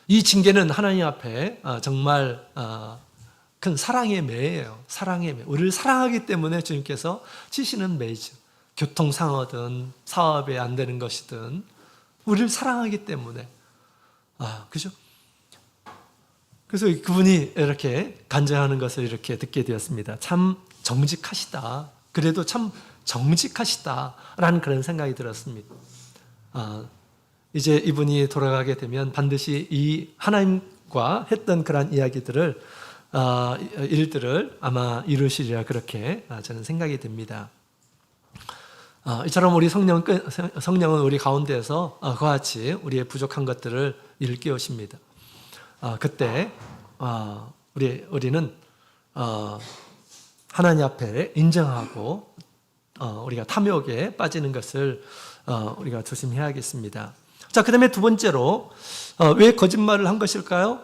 이 징계는 하나님 앞에 정말 큰 사랑의 매예요. 사랑의 매. 우리를 사랑하기 때문에 주님께서 치시는 매죠. 교통상어든 사업에 안 되는 것이든 우리를 사랑하기 때문에. 그죠? 그래서 그분이 이렇게 간증하는 것을 이렇게 듣게 되었습니다. 참 정직하시다. 그래도 참 정직하시다라는 그런 생각이 들었습니다. 이제 이분이 돌아가게 되면 반드시 이 하나님과 했던 그런 이야기들을 일들을 아마 이루시리라 그렇게 저는 생각이 됩니다. 이처럼 우리 성령은 우리 가운데에서 그와 같이 우리의 부족한 것들을 일깨우십니다. 그때 우리는 하나님 앞에 인정하고 우리가 탐욕에 빠지는 것을 우리가 조심해야겠습니다. 자, 그 다음에 두 번째로 왜 거짓말을 한 것일까요?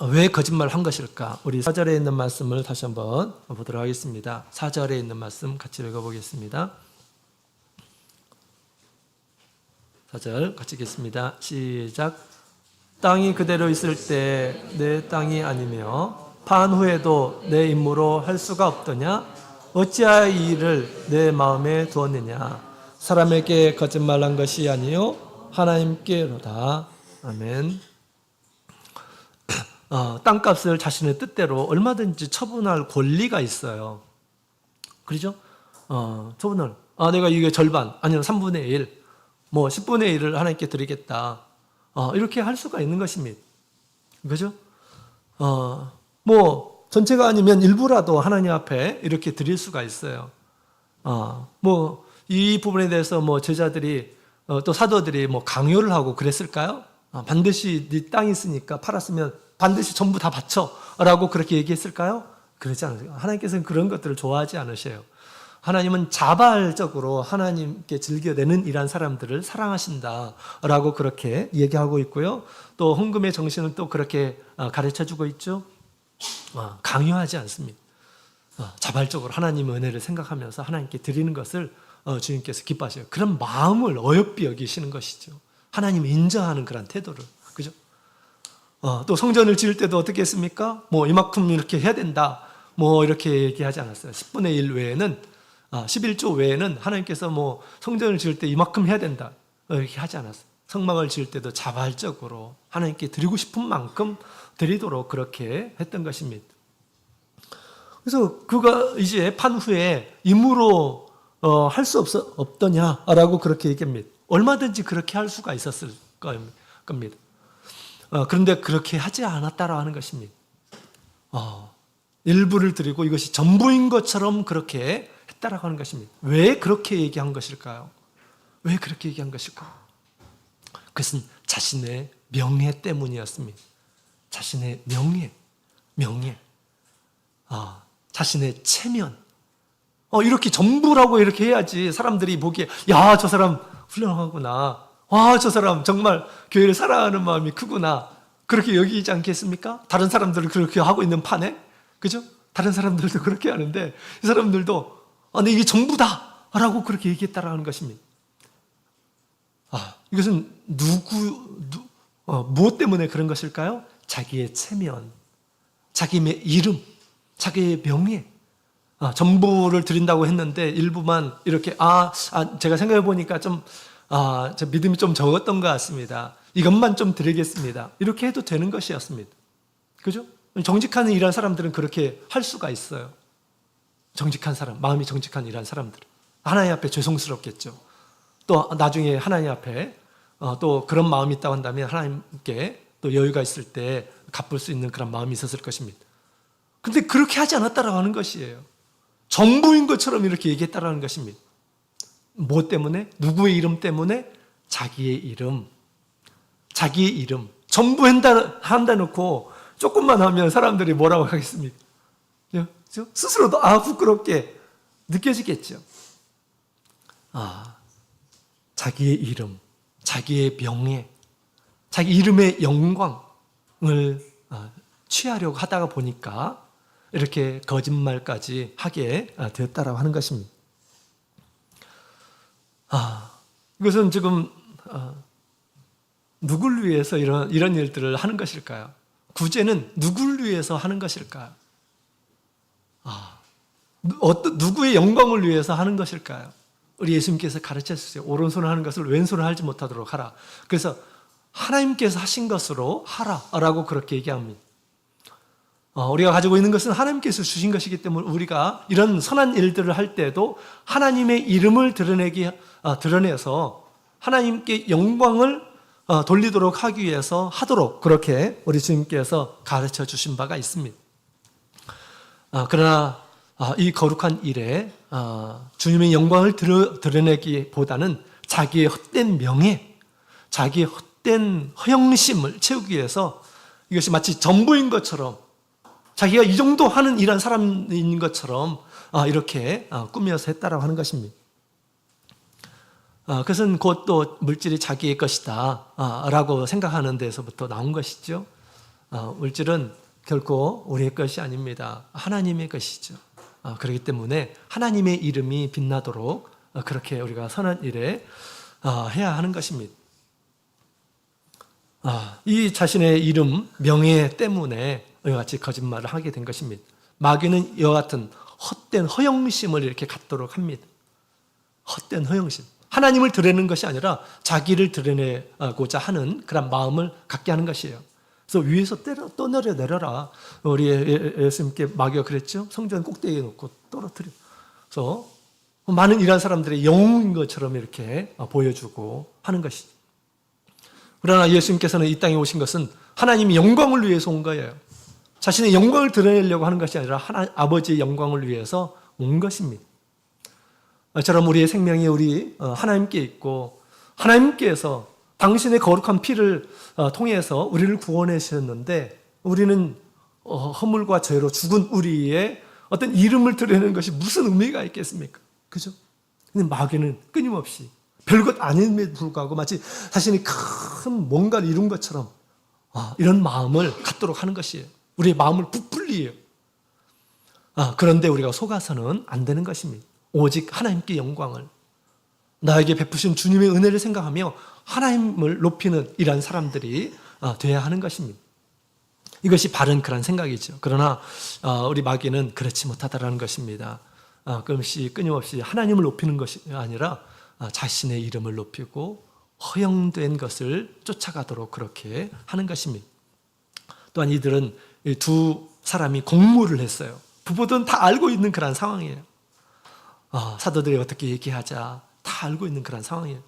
왜 거짓말을 한 것일까? 우리 4절에 있는 말씀을 다시 한번 보도록 하겠습니다. 4절에 있는 말씀 같이 읽어보겠습니다. 4절 같이 읽겠습니다. 시작. 땅이 그대로 있을 때 내 땅이 아니며 판 후에도 내 임무로 할 수가 없더냐? 어찌하여 이 일을 내 마음에 두었느냐? 사람에게 거짓말한 것이 아니요 하나님께로다. 아멘. 땅값을 자신의 뜻대로 얼마든지 처분할 권리가 있어요. 그렇죠? 처분을 내가 이게 절반 아니면 3분의 1 뭐 10분의 1을 하나님께 드리겠다. 이렇게 할 수가 있는 것입니다. 그죠? 뭐 전체가 아니면 일부라도 하나님 앞에 이렇게 드릴 수가 있어요. 뭐 이 부분에 대해서 뭐 제자들이 또 사도들이 뭐 강요를 하고 그랬을까요? 반드시 네 땅이 있으니까 팔았으면 반드시 전부 다 바쳐라고 그렇게 얘기했을까요? 그러지 않으세요. 하나님께서는 그런 것들을 좋아하지 않으셔요. 하나님은 자발적으로 하나님께 즐겨내는 이런 사람들을 사랑하신다라고 그렇게 얘기하고 있고요. 또 헌금의 정신을 또 그렇게 가르쳐주고 있죠. 강요하지 않습니다. 자발적으로 하나님의 은혜를 생각하면서 하나님께 드리는 것을 주님께서 기뻐하셔요. 그런 마음을 어여삐 여기시는 것이죠. 하나님을 인정하는 그런 태도를. 그죠? 또 성전을 지을 때도 어떻게 했습니까? 뭐 이만큼 이렇게 해야 된다. 뭐 이렇게 얘기하지 않았어요. 10분의 1 외에는 11조 외에는 하나님께서 뭐 성전을 지을 때 이만큼 해야 된다. 이렇게 하지 않았어요. 성막을 지을 때도 자발적으로 하나님께 드리고 싶은 만큼 드리도록 그렇게 했던 것입니다. 그래서 그가 이제 판 후에 임무로 할 수 없더냐라고 그렇게 얘기합니다. 얼마든지 그렇게 할 수가 있었을 겁니다. 그런데 그렇게 하지 않았다라고 하는 것입니다. 일부를 드리고 이것이 전부인 것처럼 그렇게 했다라고 하는 것입니다. 왜 그렇게 얘기한 것일까요? 왜 그렇게 얘기한 것일까요? 그것은 자신의 명예 때문이었습니다. 자신의 명예, 자신의 체면. 이렇게 전부라고 이렇게 해야지 사람들이 보기에, 야, 저 사람 훌륭하구나. 와, 저 사람 정말 교회를 사랑하는 마음이 크구나. 그렇게 여기지 않겠습니까? 다른 사람들을 그렇게 하고 있는 판에, 그죠? 다른 사람들도 그렇게 하는데 이 사람들도 네, 이게 전부다라고 그렇게 얘기했다라는 것입니다. 이것은 무엇 때문에 그런 것일까요? 자기의 체면, 자기의 이름, 자기의 명예. 전부를 드린다고 했는데 일부만 이렇게 제가 생각해 보니까 제 믿음이 좀 적었던 것 같습니다. 이것만 좀 드리겠습니다. 이렇게 해도 되는 것이었습니다. 그죠? 정직한 일한 사람들은 그렇게 할 수가 있어요. 정직한 사람, 마음이 정직한 일한 사람들은 하나님 앞에 죄송스럽겠죠. 또 나중에 하나님 앞에 또 그런 마음이 있다고 한다면 하나님께 또 여유가 있을 때 갚을 수 있는 그런 마음이 있었을 것입니다. 근데 그렇게 하지 않았다라고 하는 것이에요. 전부인 것처럼 이렇게 얘기했다라는 것입니다. 뭐 때문에? 누구의 이름 때문에? 자기의 이름. 전부 한다 놓고 조금만 하면 사람들이 뭐라고 하겠습니까? 스스로도 부끄럽게 느껴지겠죠. 자기의 이름, 자기의 명예, 자기 이름의 영광을 취하려고 하다가 보니까 이렇게 거짓말까지 하게 되었다라고 하는 것입니다. 이것은 지금 누굴 위해서 이런 일들을 하는 것일까요? 구제는 누굴 위해서 하는 것일까요? 누구의 영광을 위해서 하는 것일까요? 우리 예수님께서 가르쳐 주세요. 오른손을 하는 것을 왼손을 하지 못하도록 하라. 그래서 하나님께서 하신 것으로 하라라고 그렇게 얘기합니다. 우리가 가지고 있는 것은 하나님께서 주신 것이기 때문에 우리가 이런 선한 일들을 할 때도 하나님의 이름을 드러내서 하나님께 영광을 돌리도록 하기 위해서 하도록 그렇게 우리 주님께서 가르쳐 주신 바가 있습니다. 그러나 이 거룩한 일에 주님의 영광을 드러내기보다는 자기의 헛된 명예, 자기의 헛된 허영심을 채우기 위해서 이것이 마치 전부인 것처럼 자기가 이 정도 하는 일한 사람인 것처럼 이렇게 꾸며서 했다라고 하는 것입니다. 그것은 곧 또 물질이 자기의 것이다 라고 생각하는 데서부터 나온 것이죠. 물질은 결코 우리의 것이 아닙니다. 하나님의 것이죠. 그렇기 때문에 하나님의 이름이 빛나도록 그렇게 우리가 선한 일에 해야 하는 것입니다. 이 자신의 이름, 명예 때문에 이와 같이 거짓말을 하게 된 것입니다. 마귀는 이와 같은 헛된 허영심을 이렇게 갖도록 합니다. 헛된 허영심. 하나님을 드러내는 것이 아니라 자기를 드러내고자 하는 그런 마음을 갖게 하는 것이에요. 그래서 위에서 떠내려 내려라. 우리 예수님께 마귀가 그랬죠. 성전 꼭대기에 놓고 떨어뜨려. 그래서 많은 이런 사람들의 영웅인 것처럼 이렇게 보여주고 하는 것이죠. 그러나 예수님께서는 이 땅에 오신 것은 하나님의 영광을 위해서 온 거예요. 자신의 영광을 드러내려고 하는 것이 아니라 아버지의 영광을 위해서 온 것입니다. 저처럼 우리의 생명이 우리 하나님께 있고 하나님께서 당신의 거룩한 피를 통해서 우리를 구원해 주셨는데 우리는 허물과 죄로 죽은 우리의 어떤 이름을 드러내는 것이 무슨 의미가 있겠습니까? 그죠? 근데 마귀는 끊임없이 별것 아님에도 불구하고 마치 자신이 큰 뭔가를 이룬 것처럼 이런 마음을 갖도록 하는 것이에요. 우리의 마음을 부풀리에요. 그런데 우리가 속아서는 안 되는 것입니다. 오직 하나님께 영광을 나에게 베푸신 주님의 은혜를 생각하며 하나님을 높이는 이러한 사람들이 되어야 하는 것입니다. 이것이 바른 그런 생각이죠. 그러나 우리 마귀는 그렇지 못하다라는 것입니다. 끊임없이 하나님을 높이는 것이 아니라 자신의 이름을 높이고 허영된 것을 쫓아가도록 그렇게 하는 것입니다. 또한 이들은 두 사람이 공모를 했어요. 부부들은 다 알고 있는 그런 상황이에요. 사도들이 어떻게 얘기하자 다 알고 있는 그런 상황이에요.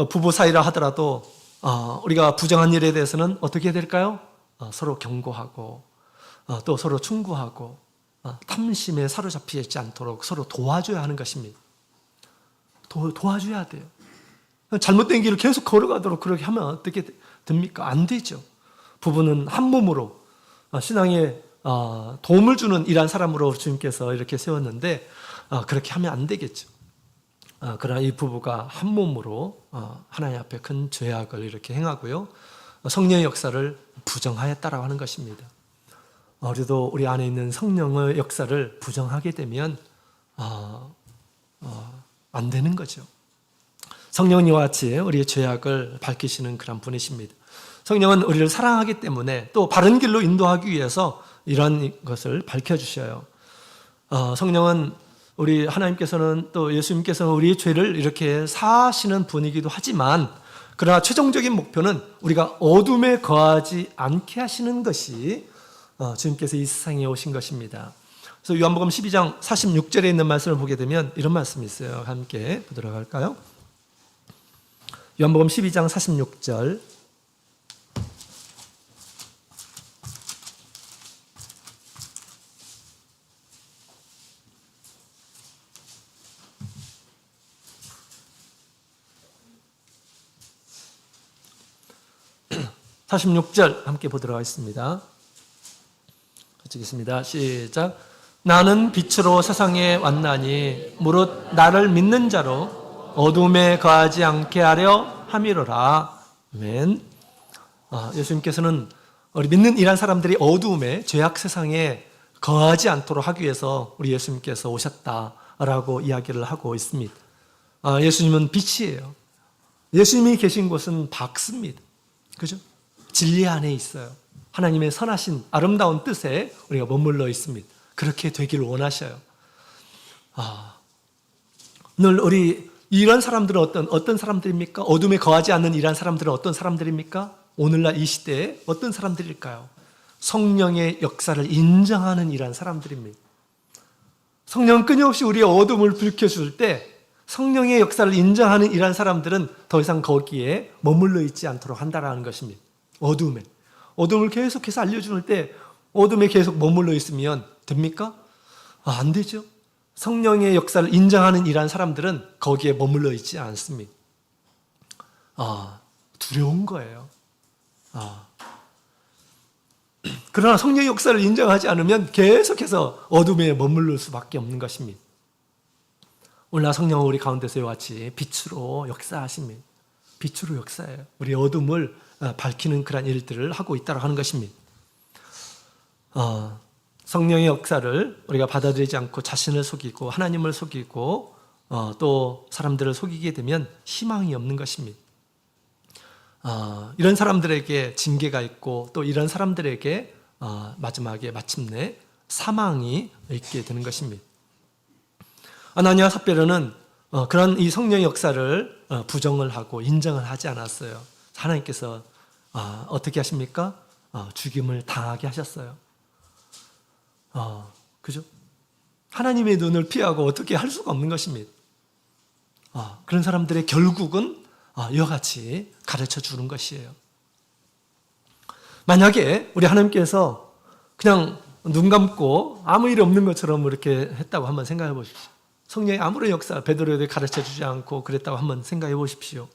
부부 사이라 하더라도 우리가 부정한 일에 대해서는 어떻게 해야 될까요? 서로 경고하고 또 서로 충고하고 탐심에 사로잡히지 않도록 서로 도와줘야 하는 것입니다. 도와줘야 돼요. 잘못된 길을 계속 걸어가도록 그렇게 하면 어떻게 됩니까? 안 되죠. 부부는 한 몸으로 신앙에 도움을 주는 일한 사람으로 주님께서 이렇게 세웠는데 그렇게 하면 안 되겠죠. 그러나 이 부부가 한 몸으로 하나님 앞에 큰 죄악을 이렇게 행하고요. 성령의 역사를 부정하였다라고 하는 것입니다. 우리도 우리 안에 있는 성령의 역사를 부정하게 되면 안 되는 거죠. 성령님과 같이 우리의 죄악을 밝히시는 그런 분이십니다. 성령은 우리를 사랑하기 때문에 또 바른 길로 인도하기 위해서 이런 것을 밝혀주셔요. 성령은 우리 하나님께서는 또 예수님께서는 우리의 죄를 이렇게 사하시는 분이기도 하지만 그러나 최종적인 목표는 우리가 어둠에 거하지 않게 하시는 것이 주님께서 이 세상에 오신 것입니다. 그래서 요한복음 12장 46절에 있는 말씀을 보게 되면 이런 말씀이 있어요. 함께 보도록 할까요? 요한복음 12장 46절. (46절) 함께 보도록 하겠습니다. 읽겠습니다. 시작. 나는 빛으로 세상에 왔나니 무릇 나를 믿는 자로 어둠에 거하지 않게 하려 함이로라. 아멘. 예수님께서는 우리 믿는 이란 사람들이 어두움에 죄악 세상에 거하지 않도록 하기 위해서 우리 예수님께서 오셨다라고 이야기를 하고 있습니다. 예수님은 빛이에요. 예수님이 계신 곳은 밝습니다. 그죠? 진리 안에 있어요. 하나님의 선하신 아름다운 뜻에 우리가 머물러 있습니다. 그렇게 되기를 원하셔요. 오늘 우리 이런 사람들은 어떤 사람들입니까? 어둠에 거하지 않는 이런 사람들은 어떤 사람들입니까? 오늘날 이 시대에 어떤 사람들일까요? 성령의 역사를 인정하는 이런 사람들입니다. 성령은 끊임없이 우리의 어둠을 밝혀줄 때 성령의 역사를 인정하는 이런 사람들은 더 이상 거기에 머물러 있지 않도록 한다는 것입니다. 어둠을 계속해서 알려줄 때 어둠에 계속 머물러 있으면 됩니까? 안 되죠. 성령의 역사를 인정하는 이러한 사람들은 거기에 머물러 있지 않습니다. 두려운 거예요. 그러나 성령의 역사를 인정하지 않으면 계속해서 어둠에 머물러 수밖에 없는 것입니다. 오늘날 성령은 우리 가운데서 이와 같이 빛으로 역사하십니다. 빛으로 역사해요. 우리 어둠을 밝히는 그런 일들을 하고 있다고 하는 것입니다. 성령의 역사를 우리가 받아들이지 않고 자신을 속이고 하나님을 속이고 또 사람들을 속이게 되면 희망이 없는 것입니다. 이런 사람들에게 징계가 있고 또 이런 사람들에게 마지막에 마침내 사망이 있게 되는 것입니다. 아나니아 삽비라는 그런 이 성령의 역사를 부정을 하고 인정을 하지 않았어요. 하나님께서 어떻게 하십니까? 죽임을 당하게 하셨어요. 그죠? 하나님의 눈을 피하고 어떻게 할 수가 없는 것입니다. 그런 사람들의 결국은 이와 같이 가르쳐 주는 것이에요. 만약에 우리 하나님께서 그냥 눈 감고 아무 일 없는 것처럼 이렇게 했다고 한번 생각해 보십시오. 성령의 아무런 역사 베드로에게 가르쳐 주지 않고 그랬다고 한번 생각해 보십시오.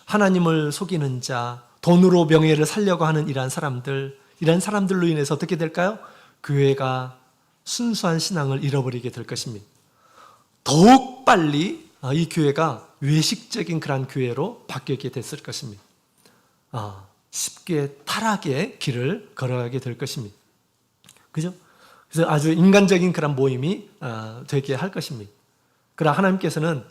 하나님을 속이는 자, 돈으로 명예를 살려고 하는 이런 사람들로 인해서 어떻게 될까요? 교회가 순수한 신앙을 잃어버리게 될 것입니다. 더욱 빨리 이 교회가 외식적인 그런 교회로 바뀌게 됐을 것입니다. 쉽게 타락의 길을 걸어가게 될 것입니다. 그죠? 그래서 아주 인간적인 그런 모임이 되게 할 것입니다. 그러나 하나님께서는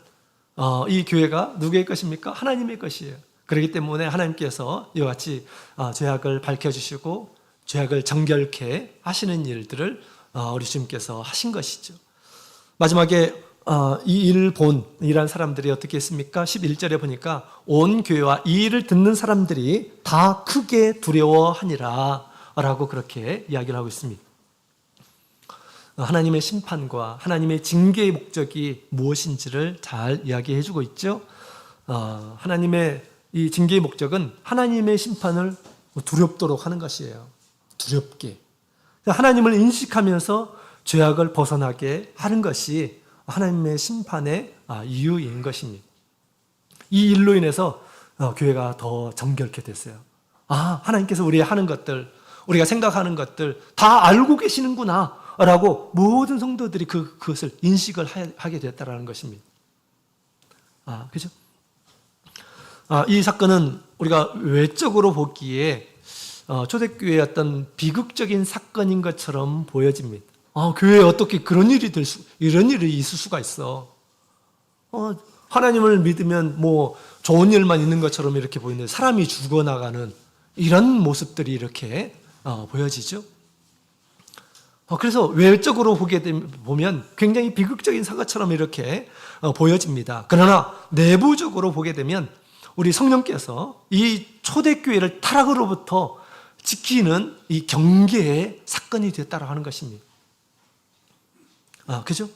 이 교회가 누구의 것입니까? 하나님의 것이에요. 그렇기 때문에 하나님께서 이와 같이 죄악을 밝혀주시고 죄악을 정결케 하시는 일들을 우리 주님께서 하신 것이죠. 마지막에 이 일을 본 이란 사람들이 어떻게 했습니까? 11절에 보니까 온 교회와 이 일을 듣는 사람들이 다 크게 두려워하니라 라고 그렇게 이야기를 하고 있습니다. 하나님의 심판과 하나님의 징계의 목적이 무엇인지를 잘 이야기해 주고 있죠. 하나님의 이 징계의 목적은 하나님의 심판을 두렵도록 하는 것이에요. 두렵게. 하나님을 인식하면서 죄악을 벗어나게 하는 것이 하나님의 심판의 이유인 것입니다. 이 일로 인해서 교회가 더 정결케 됐어요. 하나님께서 우리의 하는 것들, 우리가 생각하는 것들 다 알고 계시는구나 라고 모든 성도들이 그것을 인식을 하게 됐다는 것입니다. 그죠? 이 사건은 우리가 외적으로 보기에 초대교회의 어떤 비극적인 사건인 것처럼 보여집니다. 교회에 어떻게 이런 일이 있을 수가 있어. 하나님을 믿으면 뭐 좋은 일만 있는 것처럼 이렇게 보이는데 사람이 죽어나가는 이런 모습들이 이렇게 보여지죠. 그래서 외적으로 보면 굉장히 비극적인 사건처럼 이렇게 보여집니다. 그러나 내부적으로 보게 되면 우리 성령께서 이 초대교회를 타락으로부터 지키는 이 경계의 사건이 됐다고 하는 것입니다. 그죠?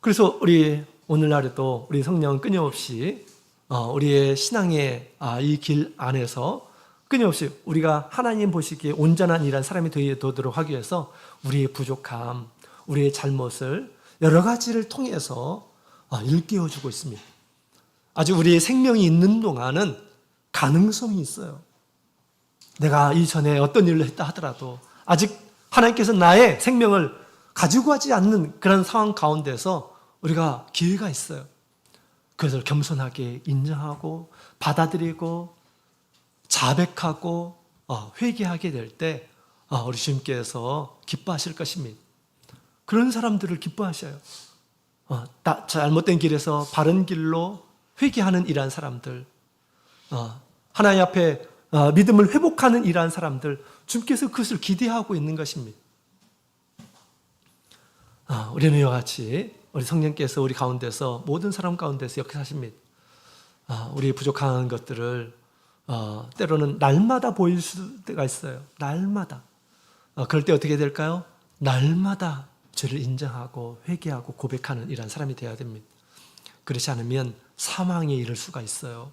그래서 우리 오늘날에도 우리 성령은 끊임없이 우리의 신앙의 이 길 안에서 끊임없이 우리가 하나님 보시기에 온전한 일한 사람이 되도록 하기 위해서 우리의 부족함, 우리의 잘못을 여러 가지를 통해서 일깨워주고 있습니다. 아직 우리의 생명이 있는 동안은 가능성이 있어요. 내가 이전에 어떤 일을 했다 하더라도 아직 하나님께서 나의 생명을 가지고 가지 않는 그런 상황 가운데서 우리가 기회가 있어요. 그것을 겸손하게 인정하고 받아들이고 자백하고 회개하게 될 때 우리 주님께서 기뻐하실 것입니다. 그런 사람들을 기뻐하셔요. 잘못된 길에서 바른 길로 회개하는 이러한 사람들, 하나님 앞에 믿음을 회복하는 이러한 사람들, 주님께서 그것을 기대하고 있는 것입니다. 우리는 이와 같이 우리 성령께서 우리 가운데서 모든 사람 가운데서 역사하십니다. 우리 부족한 것들을 때로는 날마다 보일 수가 있어요. 날마다. 그럴 때 어떻게 될까요? 날마다 죄를 인정하고 회개하고 고백하는 이런 사람이 되어야 됩니다. 그렇지 않으면 사망에 이를 수가 있어요.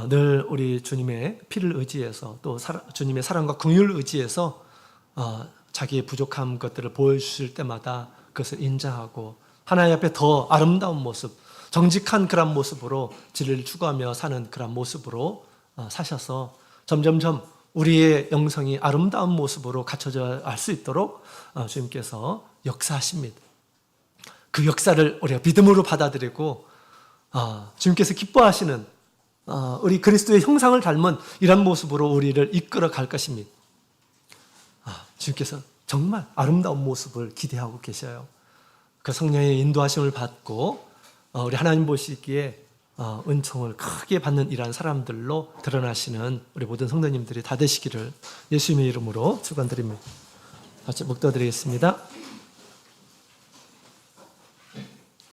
늘 우리 주님의 피를 의지해서 또 주님의 사랑과 긍휼을 의지해서 자기의 부족한 것들을 보여주실 때마다 그것을 인정하고 하나님 앞에 더 아름다운 모습, 정직한 그런 모습으로 진리를 추구하며 사는 그런 모습으로 사셔서 점점점 우리의 영성이 아름다운 모습으로 갖춰져 갈 수 있도록 주님께서 역사하십니다. 그 역사를 우리가 믿음으로 받아들이고 주님께서 기뻐하시는 우리 그리스도의 형상을 닮은 이런 모습으로 우리를 이끌어 갈 것입니다. 주님께서 정말 아름다운 모습을 기대하고 계셔요. 그 성령의 인도하심을 받고 우리 하나님 보시기에 은총을 크게 받는 이러한 사람들로 드러나시는 우리 모든 성도님들이 다 되시기를 예수님의 이름으로 축원드립니다. 같이 묵도드리겠습니다.